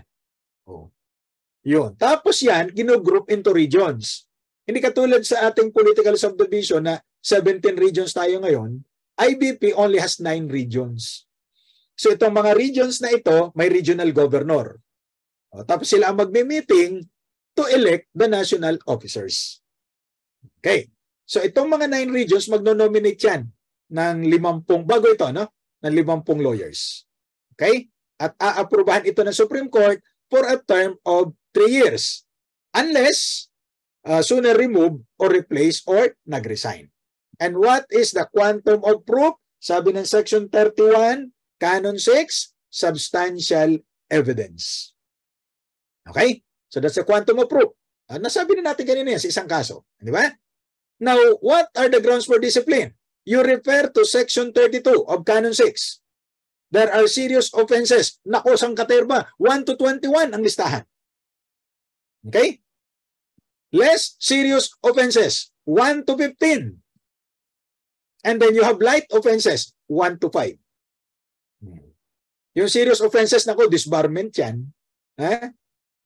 Yun. Tapos yan, ginugroup into regions. Hindi katulad sa ating political subdivision na 17 regions tayo ngayon, IBP only has 9 regions. So itong mga regions na ito, may regional governor. Tapos sila ang magme-meeting to elect the national officers. Okay. So itong mga 9 regions, magno-nominate yan ng 50, bago ito, no? Ng 50 lawyers. Okay? At aaprubahan ito ng Supreme Court for a term of 3 years. Unless sooner removed or replaced or nag-resign. And what is the quantum of proof? Sabi ng Section 31, Canon 6, substantial evidence. Okay? So that's the quantum of proof. Nasabi na natin kanina yan sa isang kaso. Di ba? Now, what are the grounds for discipline? You refer to Section 32 of Canon 6. There are serious offenses. Nako, sang katerba. 1 to 21 ang listahan. Okay? Less serious offenses. 1 to 15. And then you have light offenses. 1 to 5. Yung serious offenses, nako, disbarment yan.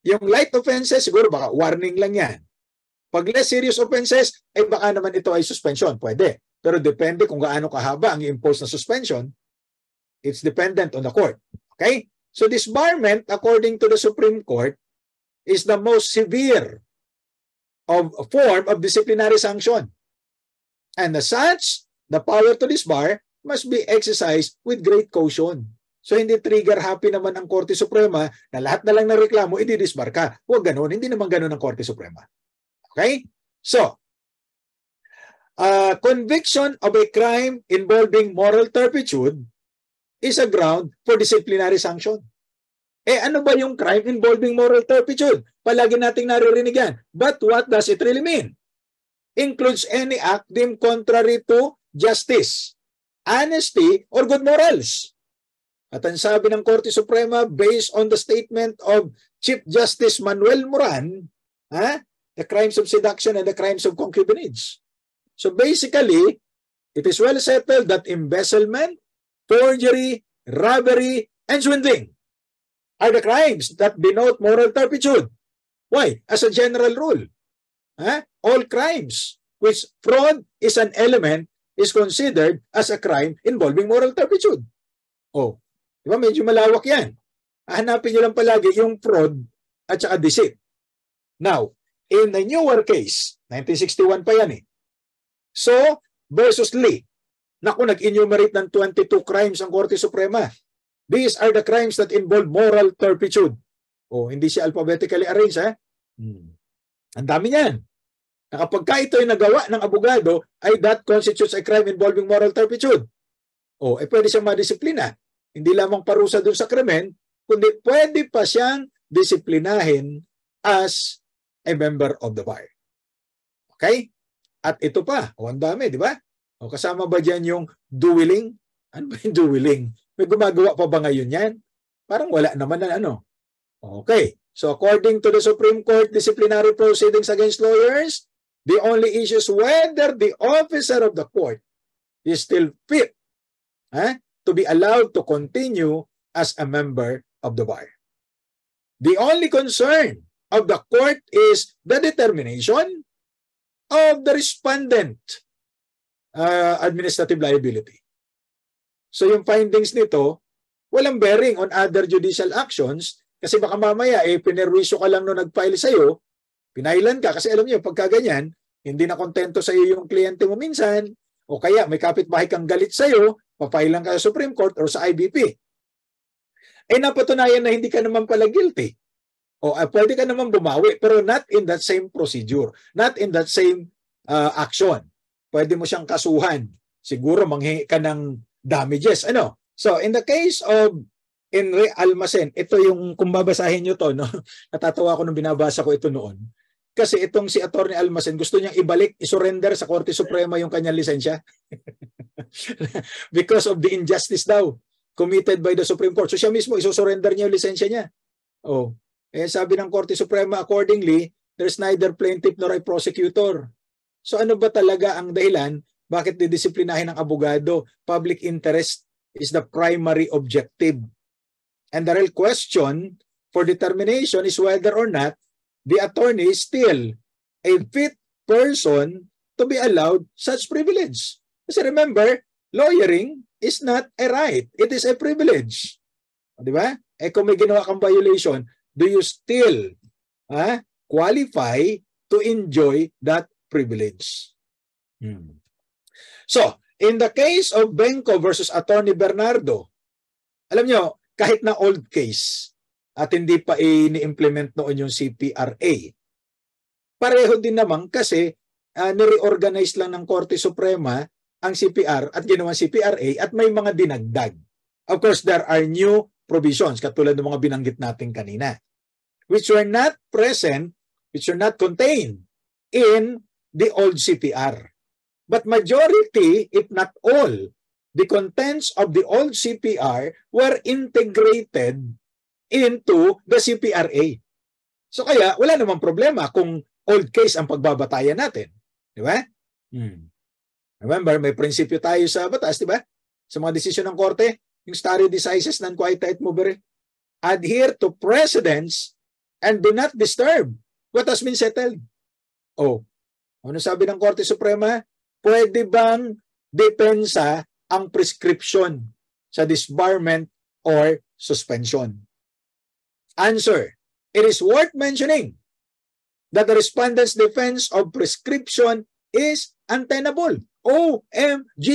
Yung light offenses, siguro baka warning lang yan. Pag less serious offenses, baka naman ito ay suspension. Pwede. Pero depende kung gaano kahaba ang i-impose na suspension. It's dependent on the court. Okay? So disbarment, according to the Supreme Court, is the most severe form of disciplinary sanction. And as such, the power to disbar must be exercised with great caution. So hindi trigger happy naman ang Korte Suprema na lahat na lang na reklamo, i-disbar ka. Huwag ganun. Hindi naman ganun ang Korte Suprema. Okay? So, conviction of a crime involving moral turpitude is a ground for disciplinary sanction. Ano ba yung crime involving moral turpitude? Palagi nating naririnig yan. But what does it really mean? Includes any act deemed contrary to justice, honesty, or good morals. At ang sabi ng Korte Suprema, based on the statement of Chief Justice Manuel Moran, the crimes of seduction and the crimes of concubinage. So basically, it is well settled that embezzlement, forgery, robbery, and swindling are the crimes that denote moral turpitude. Why? As a general rule, all crimes which fraud is an element is considered as a crime involving moral turpitude. Oh, di ba? Medyo malawak yan. Hanapin nyo lang palagi yung fraud at saka deceit. Now, in the newer case, 1961 pa yan So, versus Lee, naku, nag-enumerate ng 22 crimes ang Korte Suprema. These are the crimes that involve moral turpitude. Oh, hindi siya alphabetically arranged, Ang dami niyan. Kapag ito ay nagawa ng abogado, ay that constitutes a crime involving moral turpitude. Oh, pwede siyang madisiplina. Hindi lamang parusa dun sa krimen, kundi pwede pa siyang disiplinahin as a member of the bar. Okay? At ito pa, ang dami, di ba? O kasama ba dyan yung dueling? Ano ba yung dueling? May gumagawa pa ba ngayon yan? Parang wala naman na Okay. So according to the Supreme Court disciplinary proceedings against lawyers, the only issue is whether the officer of the court is still fit to be allowed to continue as a member of the bar. The only concern of the court is the determination of the respondent administrative liability. So yung findings nito, walang bearing on other judicial actions kasi baka mamaya pinerwisyo ka lang nung nag-file sa'yo, pinailan ka kasi alam niyo pagka ganyan, hindi na kontento sa'yo yung kliyente mo minsan o kaya may kapitbahay kang galit sa'yo, papailan ka sa Supreme Court or sa IBP. Napatunayan na hindi ka naman pala guilty. O pwede ka naman bumawi pero not in that same procedure, not in that same action. Pwede mo siyang kasuhan. Siguro manghingi ka ng damages. So in the case of Enri Almacen, ito yung kung babasahin nyo to, natatawa ako nung binabasa ko ito noon. Kasi itong si Atty. Almacen, gusto niyang ibalik, isurrender sa Korte Suprema yung kanyang lisensya. Because of the injustice daw committed by the Supreme Court. So siya mismo, isusurrender niya yung lisensya niya. Sabi ng Korte Suprema, accordingly, there's neither plaintiff nor a prosecutor. So ano ba talaga ang dahilan? Bakit didisiplinahin ng abogado? Public interest is the primary objective. And the real question for determination is whether or not the attorney is still a fit person to be allowed such privilege. Kasi remember, lawyering is not a right. It is a privilege. Di ba? Kung may ginawa kang violation, do you still qualify to enjoy that privilege? So, in the case of Benko versus Attorney Bernardo, alam nyo, kahit na old case at hindi pa ini-implement noon yung CPRA, pareho din naman kasi nireorganize lang ng Korte Suprema ang CPR at ginawa CPRA at may mga dinagdag. Of course, there are new provisions katulad ng mga binanggit natin kanina which were not present, which were not contained in the old CPR. But majority, if not all, the contents of the old CPR were integrated into the CPRA. So kaya wala namang problema kung old case ang pagbabatayan natin. Di ba? Remember, may prinsipyo tayo sa batas, di ba? Sa mga desisyon ng korte, yung stare decisis non quaeta et movere. Adhere to precedents and do not disturb what has been settled. Oh, ano sabi ng Korte Suprema? Pwede bang depensa ang prescription sa disbarment or suspension? Answer, it is worth mentioning that the respondent's defense of prescription is untenable. OMG!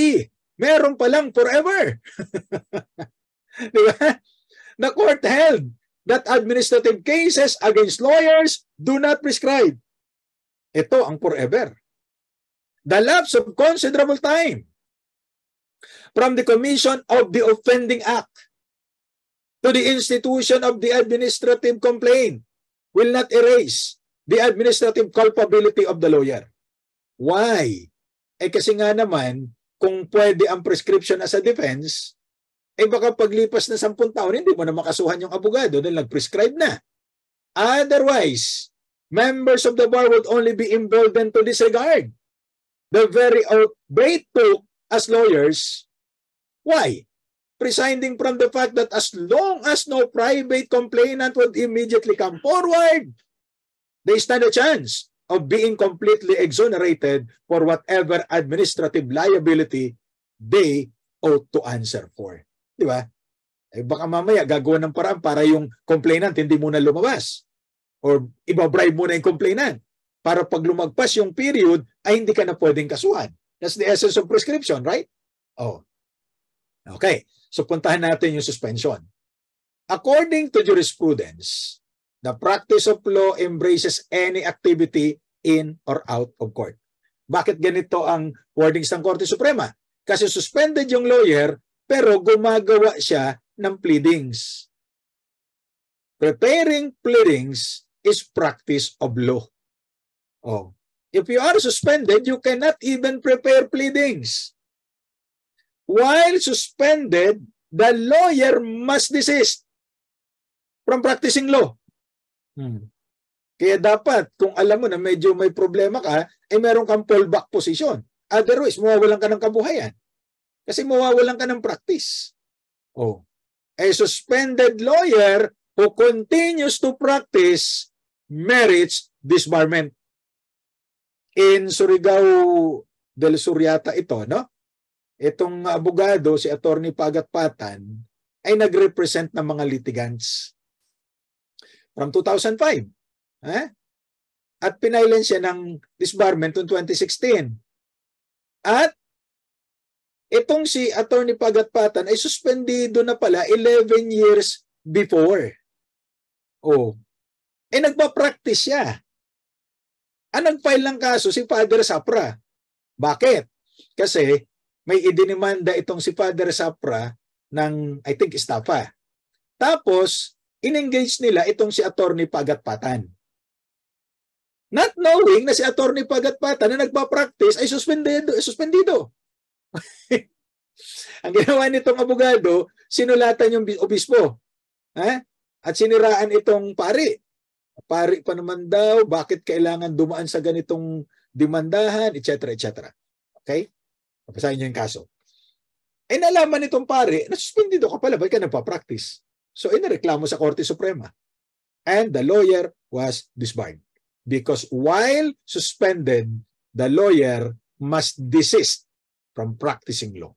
Meron palang forever! Diba? The court held that administrative cases against lawyers do not prescribe. Ito ang forever. The lapse of considerable time from the commission of the offending act to the institution of the administrative complaint will not erase the administrative culpability of the lawyer. Why? Kasi nga naman, kung pwede ang prescription as a defense, baka paglipas na 10 taon, hindi mo na makasuhan yung abogado dahil nag-prescribe na. Otherwise, members of the bar would only be emboldened to disregard the very oath they took as lawyers. Why? Presiding from the fact that as long as no private complainant would immediately come forward, they stand a chance of being completely exonerated for whatever administrative liability they ought to answer for. Di ba? Baka mamaya gagawa ng paraan para yung complainant hindi muna lumabas. Or ibabribe muna yung complainant para pag lumagpas yung period ay hindi ka na pwedeng kasuhan. That's the essence of prescription, right? Oh. Okay. So puntahan natin yung suspension. According to jurisprudence, the practice of law embraces any activity in or out of court. Bakit ganito ang wordings ng Korte Suprema? Kasi suspended yung lawyer pero gumagawa siya ng pleadings. Preparing pleadings is practice of law. Oh. If you are suspended, you cannot even prepare pleadings. While suspended, the lawyer must desist from practicing law. Kaya dapat, kung alam mo na medyo may problema ka, meron kang fallback position. Otherwise, mawawalan ka ng kabuhayan. Kasi mawawalan ka ng practice. Oh. A suspended lawyer who continues to practice merits disbarment. In Surigao del Sur yata ito, no? Itong abogado, si Attorney Pagat-Patan, ay nag-represent ng mga litigants. From 2005. At pinailan siya ng disbarment noong 2016. At itong si Attorney Pagat-Patan ay suspendido na pala 11 years before. Oh. Nagpa-practice siya. Ang nag-file ng kaso si Father Sapra. Bakit? Kasi may idinimanda itong si Father Sapra ng, I think, estafa. Tapos, in-engage nila itong si Attorney Pagat-Patan. Not knowing na si Attorney Pagat-Patan na nagpa-practice ay suspendido. Ang ginawa nitong abogado, sinulatan yung obispo. At siniraan itong pari. Pari pa naman daw, bakit kailangan dumaan sa ganitong demandahan, etc. etc. Okay? Papasahin niyo yung kaso. Nalaman nitong pari, nasuspendido ka pala, bakit ka nagpa-practice? So, inireklamo sa Korte Suprema. And the lawyer was disbarred. Because while suspended, the lawyer must desist from practicing law.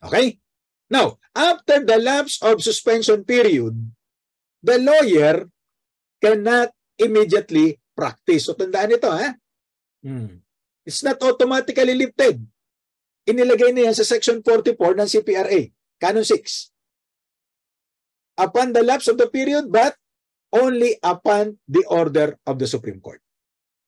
Okay? Now, after the lapse of suspension period, the lawyer cannot immediately practice. So, tandaan ito, It's not automatically lifted. Inilagay na yan sa Section 44 ng CPRA, Canon 6. Upon the lapse of the period, but only upon the order of the Supreme Court.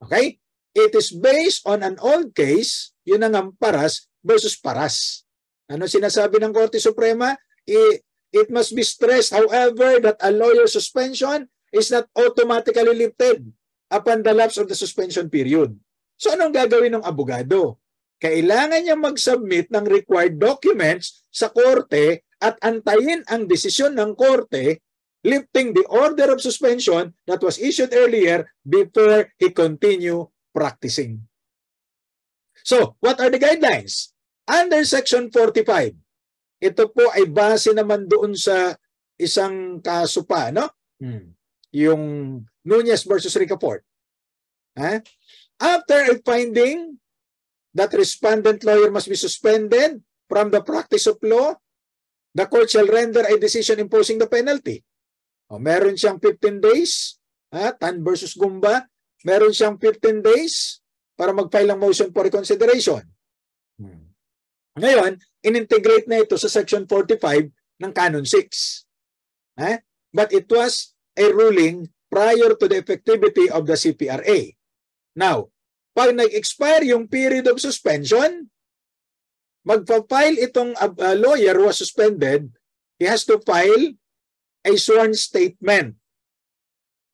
Okay? it is based on an old case, yun ang paras versus paras. Ano sinasabi ng Korte Suprema? It must be stressed, however, that a lawyer's suspension is not automatically lifted upon the lapse of the suspension period. So anong gagawin ng abogado? Kailangan niya mag-submit ng required documents sa korte at antayin ang desisyon ng korte lifting the order of suspension that was issued earlier before he continue practicing. So, what are the guidelines? Under Section 45, ito po ay base naman doon sa isang kaso pa, no? Yung Nunez versus Ricafort. After a finding that respondent lawyer must be suspended from the practice of law, the court shall render a decision imposing the penalty. Meron siyang 15 days, Tan versus Gumba, meron siyang 15 days para mag-file ng motion for reconsideration. Ngayon, in-integrate na ito sa Section 45 ng Canon 6. But it was a ruling prior to the effectivity of the CPRA. Now, pag nag-expire yung period of suspension, magpa-file itong lawyer who was suspended, he has to file a sworn statement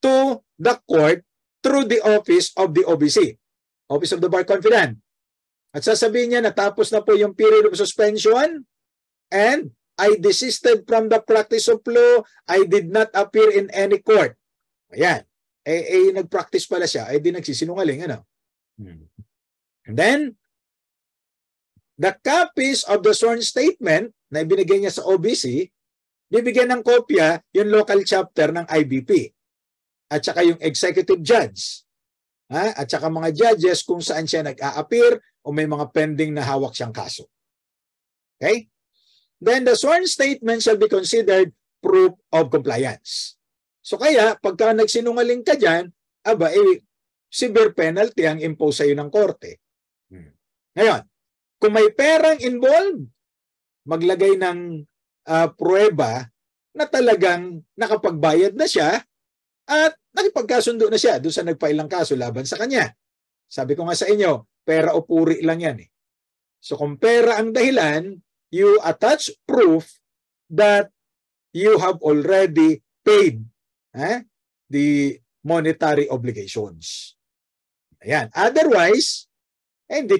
to the court through the office of the OBC, Office of the Bar Confidant. At sasabihin niya, natapos na po yung period of suspension and I desisted from the practice of law. I did not appear in any court. Ayan. Nag-practice pala siya. Di nagsisinungaling. Ano? And then, the copies of the sworn statement na ibinigay niya sa OBC, bibigyan ng kopya yung local chapter ng IBP at saka yung executive judge. At saka mga judges kung saan siya nag-a-appear o may mga pending na hawak siyang kaso. Okay? Then the sworn statement shall be considered proof of compliance. So kaya, pagka nagsinungaling ka dyan, severe penalty ang impose sa'yo ng korte. Ngayon, kung may perang involved, maglagay ng pruweba na talagang nakapagbayad na siya at nakipagkasundo na siya doon sa nag-file ng kaso laban sa kanya. Sabi ko nga sa inyo, pera o puri lang yan. So kung pera ang dahilan, you attach proof that you have already paid the monetary obligations. Ayan. Otherwise, hindi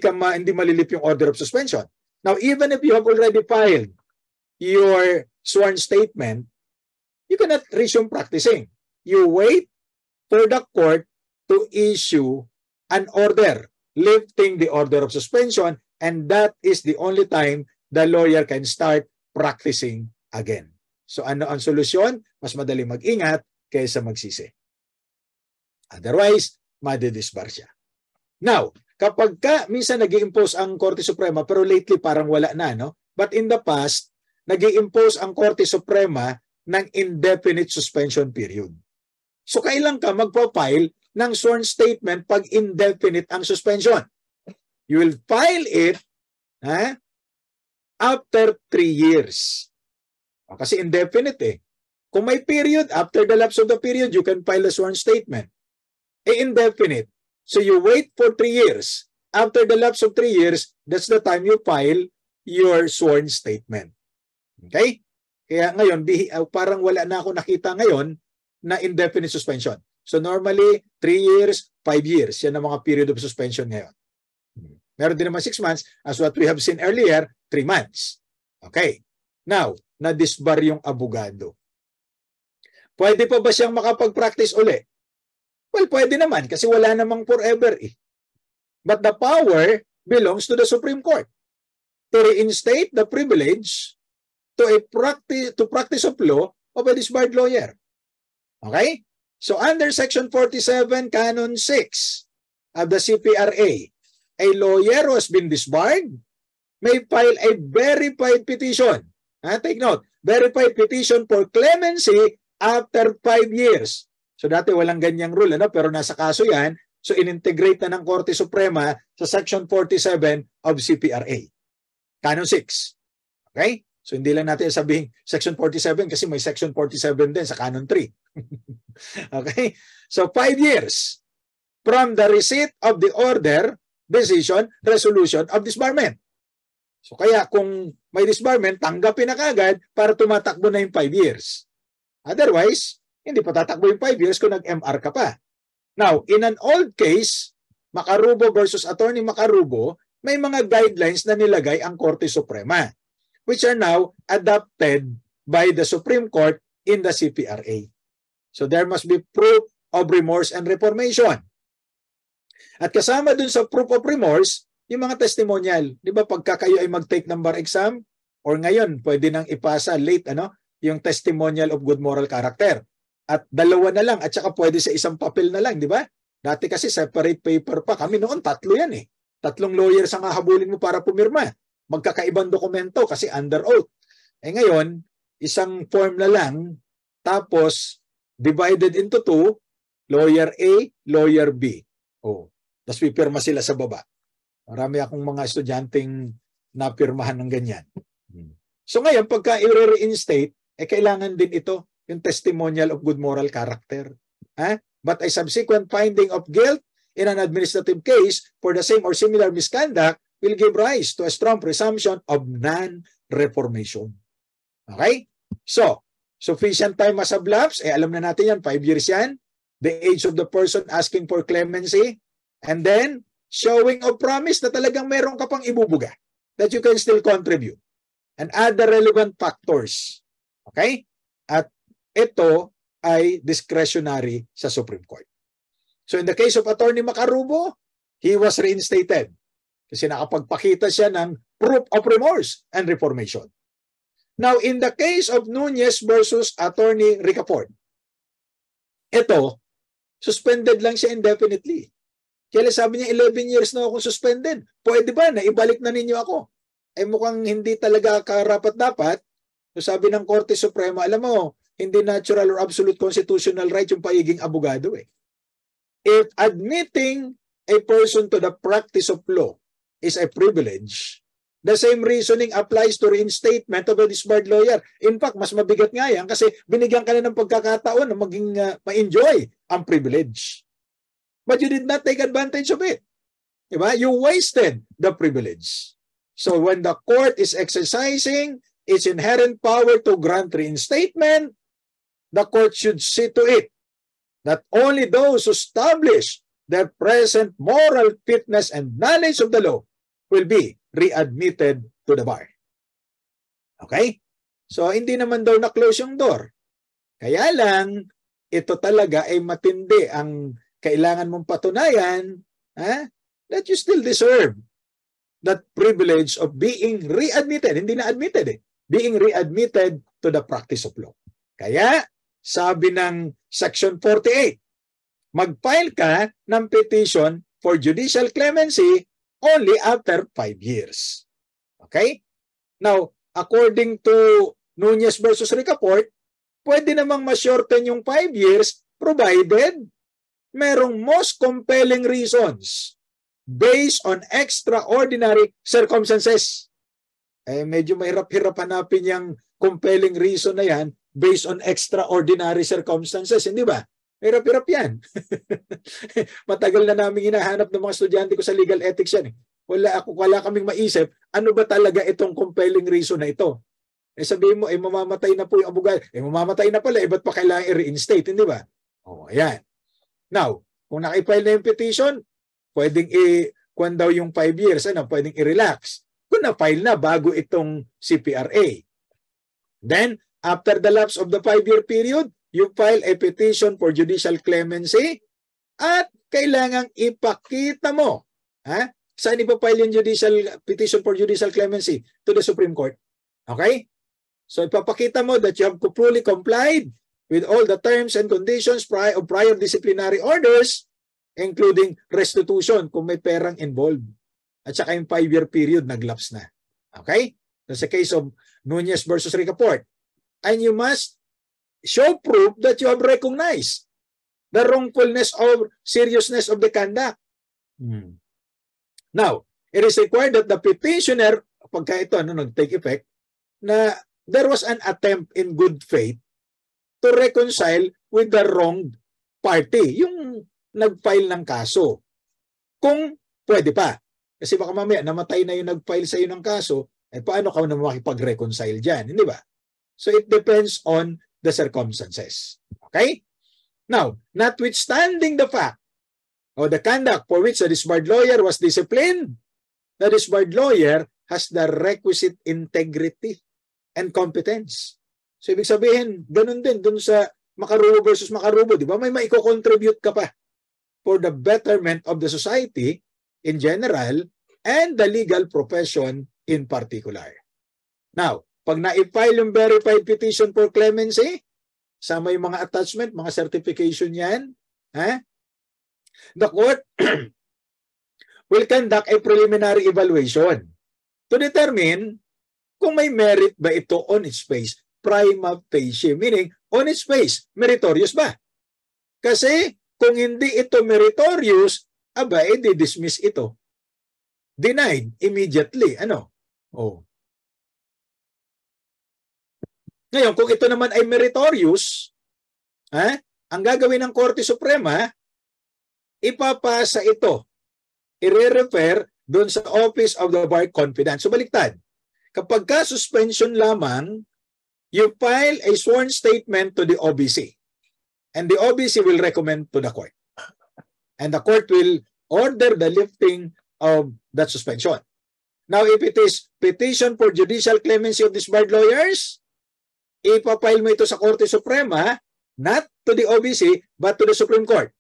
malilip yung order of suspension. Now, even if you have already filed your sworn statement, you cannot resume practicing. You wait for the court to issue an order lifting the order of suspension, and that is the only time the lawyer can start practicing again. So ano ang solusyon? Mas madali mag-ingat kaysa magsisi. Otherwise, madidisbar siya. Now, kapag minsan nag-i-impose ang Korte Suprema, pero lately parang wala na, no? But in the past, nag-i-impose ang Korte Suprema ng indefinite suspension period. So kailan ka magpa-file ng sworn statement pag indefinite ang suspension? You will file it after 3 years. Kasi indefinite Kung may period, after the lapse of the period, you can file a sworn statement. Indefinite. So you wait for 3 years. After the lapse of 3 years, that's the time you file your sworn statement. Okay? Kaya ngayon, parang wala na ako nakita ngayon na indefinite suspension. So normally, 3 years, 5 years. Yan ang mga period of suspension ngayon. Meron din naman 6 months. As what we have seen earlier, 3 months. Okay. Now, na-disbar yung abogado. Pwede pa ba siyang makapag-practice uli? Well, pwede naman kasi wala namang forever But the power belongs to the Supreme Court to reinstate the privilege to practice of law of a disbarred lawyer. Okay? So under Section 47, Canon 6 of the CPRA, a lawyer who has been disbarred may file a verified petition. Take note, verified petition for clemency after 5 years. So dati walang ganyang rule, pero nasa kaso yan. So inintegrate na ng Korte Suprema sa Section 47 of CPRA. Canon 6. Okay? So hindi lang natin sabihin Section 47 kasi may Section 47 din sa Canon 3. Okay? So 5 years. from the receipt of the order, decision, resolution of disbarment. So kaya kung may disbarment, tanggapin na kagad para tumatakbo na yung 5 years. Otherwise, hindi pa tatakbo yung 5 years kung nag-MR ka pa. Now, in an old case, Macarubo versus Attorney Macarubo, may mga guidelines na nilagay ang Korte Suprema, which are now adopted by the Supreme Court in the CPRA. So there must be proof of remorse and reformation. At kasama dun sa proof of remorse, yung mga testimonial. Di ba pagka kayo ay mag-take ng bar exam, or ngayon, pwede nang ipasa late, yung testimonial of good moral character. At dalawa na lang, at saka pwede sa isang papel na lang, di ba? Dati kasi separate paper pa. Kami noon, 3 yan eh. 3 lawyers ang hahabulin mo para pumirma. Magkakaibang dokumento kasi under oath. Eh ngayon, isang form na lang, tapos divided into 2, lawyer A, lawyer B. Oh, tapos pipirma sila sa baba. Marami akong mga estudyanteng napirmahan ng ganyan. So ngayon, pagka i-reinstate, kailangan din ito, yung testimonial of good moral character. But a subsequent finding of guilt in an administrative case for the same or similar misconduct will give rise to a strong presumption of non-reformation. Okay? So, sufficient time must have elapsed. Alam na natin yan, 5 years yan. The age of the person asking for clemency. And then, showing of promise na talagang meron ka pang ibubuga that you can still contribute. And other relevant factors. Okay? At ito ay discretionary sa Supreme Court. So in the case of Attorney Macarubo, he was reinstated kasi nakapagpakita siya ng proof of remorse and reformation. Now, in the case of Nunez versus Attorney Ricafort, ito, suspended lang siya indefinitely. Kaya sabi niya, 11 years na akong suspended. Pwede ba na ibalik na ninyo ako? Ay mukhang hindi talaga karapat-dapat. So sabi ng Korte Suprema, alam mo, hindi natural or absolute constitutional right yung pagiging abogado eh. If admitting a person to the practice of law is a privilege, the same reasoning applies to reinstatement of a disbarred lawyer. In fact, mas mabigat nga yan kasi binigyan ka na ng pagkakataon na maging ma-enjoy ang privilege. But you did not take advantage of it. Diba? You wasted the privilege. So when the court is exercising its inherent power to grant reinstatement, the court should see to it that only those who establish their present moral fitness and knowledge of the law will be readmitted to the bar. Okay? So, hindi naman daw na-close yung door. Kaya lang, ito talaga ay matindi ang kailangan mong patunayan that you still deserve that privilege of being readmitted. Hindi na admitted eh. Being readmitted to the practice of law. Kaya, sabi ng Section 48, mag-file ka ng petition for judicial clemency only after 5 years. Okay? Now, according to Nunez versus Ricafort, pwede namang ma-shorten yung 5 years provided merong most compelling reasons based on extraordinary circumstances. Medyo mahirap-hirap hanapin yung compelling reason na yan based on extraordinary circumstances, hindi ba? Hirap-hirap yan. Matagal na namin hinahanap ng mga estudyante ko sa legal ethics yan. Wala kaming maisip, ano ba talaga itong compelling reason na ito? Sabihin mo, mamamatay na po yung abogado. Mamamatay na pala, ba't pa kailangan i-reinstate, hindi ba? Ayan. Now, kung nakipile na yung petition, pwedeng kung daw yung 5 years, pwedeng i-relax. Kung na-file na bago itong CPRA. Then, after the lapse of the 5-year period, you file a petition for judicial clemency at kailangang ipakita mo. Saan ipapile yung petition for judicial clemency? To the Supreme Court. Okay? So, ipapakita mo that you have fully complied with all the terms and conditions of prior disciplinary orders, including restitution kung may perang involved. At saka yung 5-year period, naglapse na. Okay? That's the case of Nunez versus Ricafort. And you must show proof that you have recognized the wrongfulness or seriousness of the conduct. Now, it is required that the petitioner, pagka ito nag-take effect, na there was an attempt in good faith to reconcile with the wronged party. Yung nag-file ng kaso. Kung pwede pa. Kasi baka mamaya namatay na yung nag-file sa iyo ng kaso, paano ka na makipag-reconcile dyan? Hindi ba? So it depends on the circumstances. Okay? Now, notwithstanding the fact or the conduct for which the disbarred lawyer was disciplined, the disbarred lawyer has the requisite integrity and competence. So ibig sabihin, ganun din dun sa Makarubo versus Makarubo, di ba? May maiko-contribute ka pa for the betterment of the society in general and the legal profession in particular. Now, pag na-file yung verified petition for clemency, sa may mga attachment, mga certification yan, the court will conduct a preliminary evaluation to determine kung may merit ba ito on its face, prima facie, meaning on its face, meritorious ba? Kasi kung hindi ito meritorious, di-dismiss ito. Denied immediately. Ano? Ngayon, kung ito naman ay meritorious, ang gagawin ng Korte Suprema, ipapasa ito, i-refer doon sa Office of the Bar Confidant. So baliktad, kapag ka-suspension lamang, you file a sworn statement to the OBC. And the OBC will recommend to the court. And the court will order the lifting of that suspension. Now, if it is petition for judicial clemency of disbarred lawyers, ipapile mo ito sa Korte Suprema, not to the OBC, but to the Supreme Court.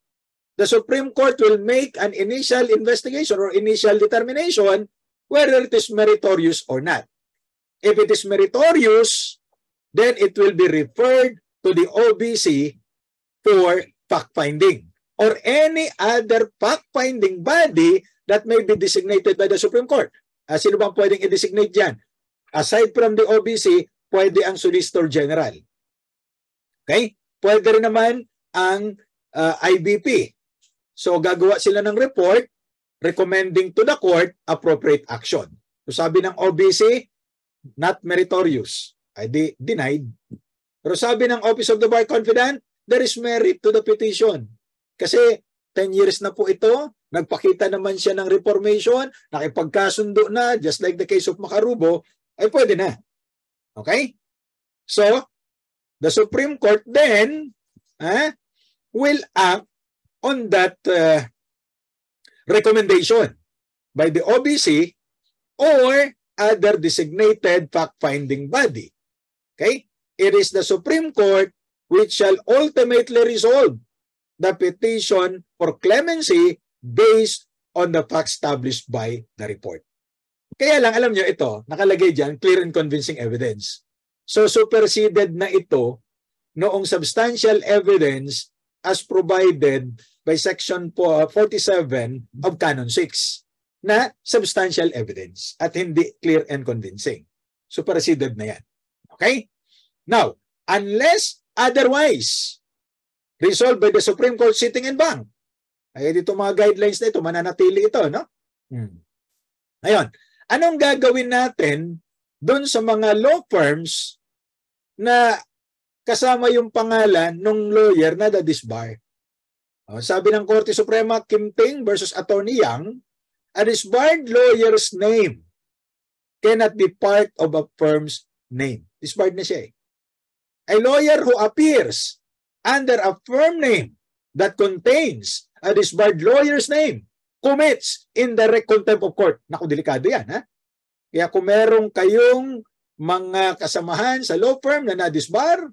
The Supreme Court will make an initial investigation or initial determination whether it is meritorious or not. If it is meritorious, then it will be referred to the OBC for fact-finding or any other fact-finding body that may be designated by the Supreme Court. Sino bang pwedeng i-designate dyan? Aside from the OBC, pwede ang Solicitor General. Okay? Pwede rin naman ang IBP. So gagawa sila ng report recommending to the court appropriate action. So sabi ng OBC, not meritorious. Ay denied. Pero sabi ng Office of the Bar Confidant, there is merit to the petition. Kasi 10 years na po ito, nagpakita naman siya ng reformation, nakipagkasundo na, just like the case of Makarubo, ay pwede na. Okay? So, the Supreme Court then will act on that recommendation by the OBC or other designated fact-finding body. Okay? It is the Supreme Court which shall ultimately resolve the petition for clemency based on the facts established by the report. Kaya lang, alam nyo ito, nakalagay dyan, clear and convincing evidence. So, superseded na ito noong substantial evidence as provided by Section 47 of Canon 6 na substantial evidence at hindi clear and convincing. Superseded na yan. Okay? Now, unless otherwise resolved by the Supreme Court sitting en banc, ay dito mga guidelines na ito, mananatili ito, no? Ngayon, anong gagawin natin doon sa mga law firms na kasama yung pangalan ng lawyer na na-disbar? Sabi ng Korte Suprema, Kim Ting versus Attorney Yang, a disbarred lawyer's name cannot be part of a firm's name. Disbarred na siya eh. A lawyer who appears under a firm name that contains a disbarred lawyer's name commits indirect contempt of court. Naku, delikado yan, ha? Kaya kung meron kayong mga kasamahan sa law firm na na-disbar,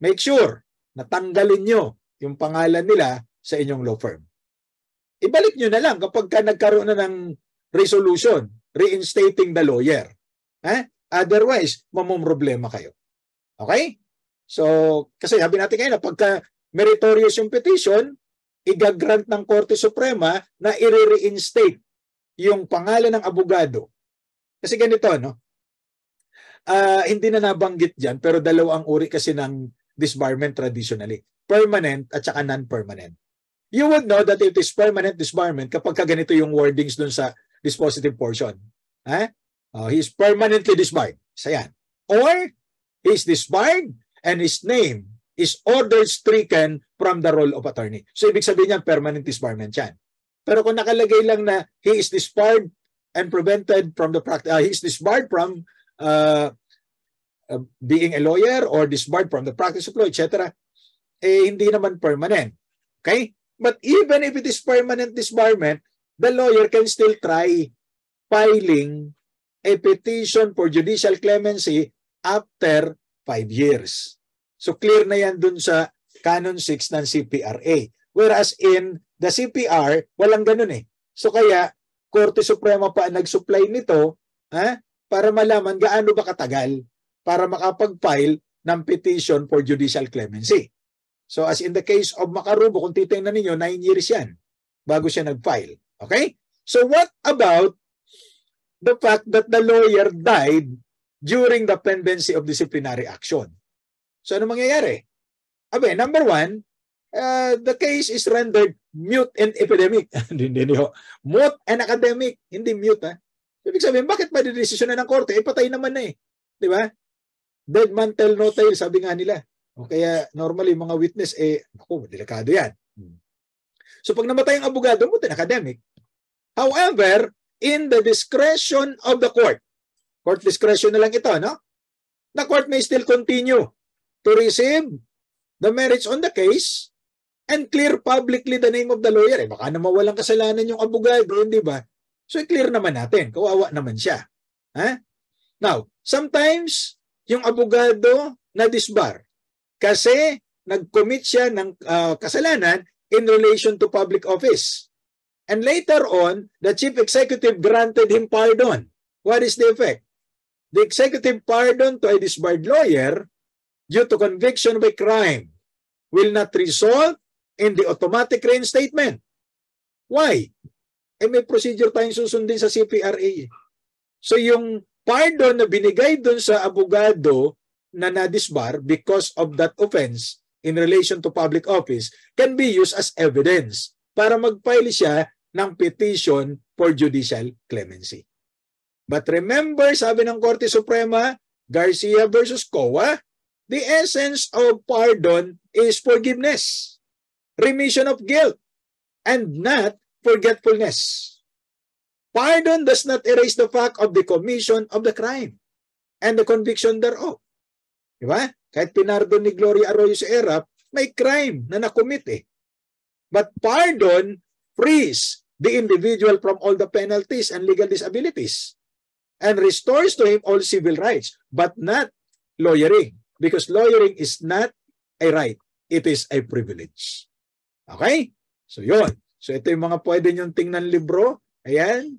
make sure na tanggalin nyo yung pangalan nila sa inyong law firm. Ibalik nyo na lang kapag nagkaroon na ng resolution, reinstating the lawyer. Otherwise, mamumroblema kayo. Okay? So, kasi sabi natin ngayon na pagka meritorious yung petition, igagrant ng Korte Suprema na i-reinstate yung pangalan ng abogado. Kasi ganito, no? Hindi na nabanggit dyan, pero dalawang uri kasi ng disbarment traditionally. Permanent at saka non-permanent. You would know that it is permanent disbarment kapag ganito yung wordings dun sa dispositive portion. He is permanently disbarred. Isa yan. Or, he is disbarred and his name is ordered stricken from the role of attorney. So ibig sabihin niyan, permanent disbarment yan. Pero kung nakalagay lang na he is disbarred and prevented from the practice, he is disbarred from being a lawyer or disbarred from the practice of law, etc., hindi naman permanent. Okay? But even if it is permanent disbarment, the lawyer can still try filing a petition for judicial clemency after 5 years. So clear na yan dun sa Canon 6 ng CPRA. Whereas in the CPR, walang ganun eh. So kaya, Korte Suprema pa nag-supply nito para malaman gaano ba katagal para makapag-file ng petition for judicial clemency. So as in the case of Macarubo, kung titingnan ninyo, 9 years yan bago siya nag-file. Okay? So what about the fact that the lawyer died during the pendency of disciplinary action? So ano mangyayari? Number one, the case is rendered mute and epidemic. Mute and academic. Hindi mute. Ibig sabihin, bakit pa didesisyon na ng korte? Patay naman na eh. Di ba? Dead man tell no tale, sabi nga nila. O kaya normally mga witness, delikado yan. So pag namatay ang abogado, mute and academic. However, in the discretion of the court discretion na lang ito, no? The court may still continue to receive the merits on the case and clear publicly the name of the lawyer. Baka naman walang kasalanan yung abogado, hindi ba? So, i-clear naman natin. Kawawa naman siya. Now, sometimes, yung abogado na disbar kasi nag-commit siya ng kasalanan in relation to public office. And later on, the chief executive granted him pardon. What is the effect? The executive pardon to a disbarred lawyer due to conviction by crime will not result in the automatic reinstatement. Why? May procedure tayong susundin sa CPRA. So yung pardon na binigay dun sa abogado na na-disbar because of that offense in relation to public office can be used as evidence para mag-file siya ng petition for judicial clemency. But remember, sabi ng Korte Suprema, Garcia versus COA, the essence of pardon is forgiveness, remission of guilt, and not forgetfulness. Pardon does not erase the fact of the commission of the crime and the conviction thereof. Diba? Kahit pinardon ni Gloria Arroyo si Erap, may crime na nakomit eh. But pardon frees the individual from all the penalties and legal disabilities and restores to him all civil rights, but not lawyering. Because lawyering is not a right. It is a privilege. Okay? So yun. So ito yung mga pwede nyong tingnan libro. Ayan.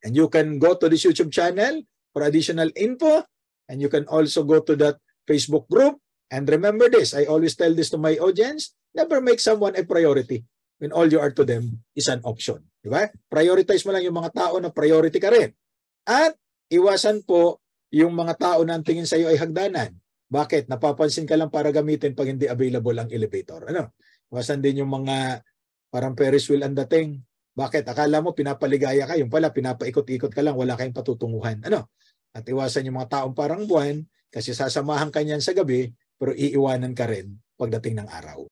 And you can go to this YouTube channel for additional info. And you can also go to that Facebook group. And remember this, I always tell this to my audience, never make someone a priority when all you are to them is an option. Diba? Prioritize mo lang yung mga tao na priority ka rin. At iwasan po yung mga tao na ang tingin sa iyo ay hagdanan. Bakit? Napapansin ka lang para gamitin pag hindi available ang elevator. Ano? Iwasan din yung mga parang Ferris wheel ang dating. Bakit? Akala mo pinapaligaya ka, yung pala pinapaikot-ikot ka lang, wala kayong patutunguhan. Ano? At iwasan yung mga taong parang buwan kasi sasamahan ka niyan sa gabi pero iiwanan ka rin pagdating ng araw.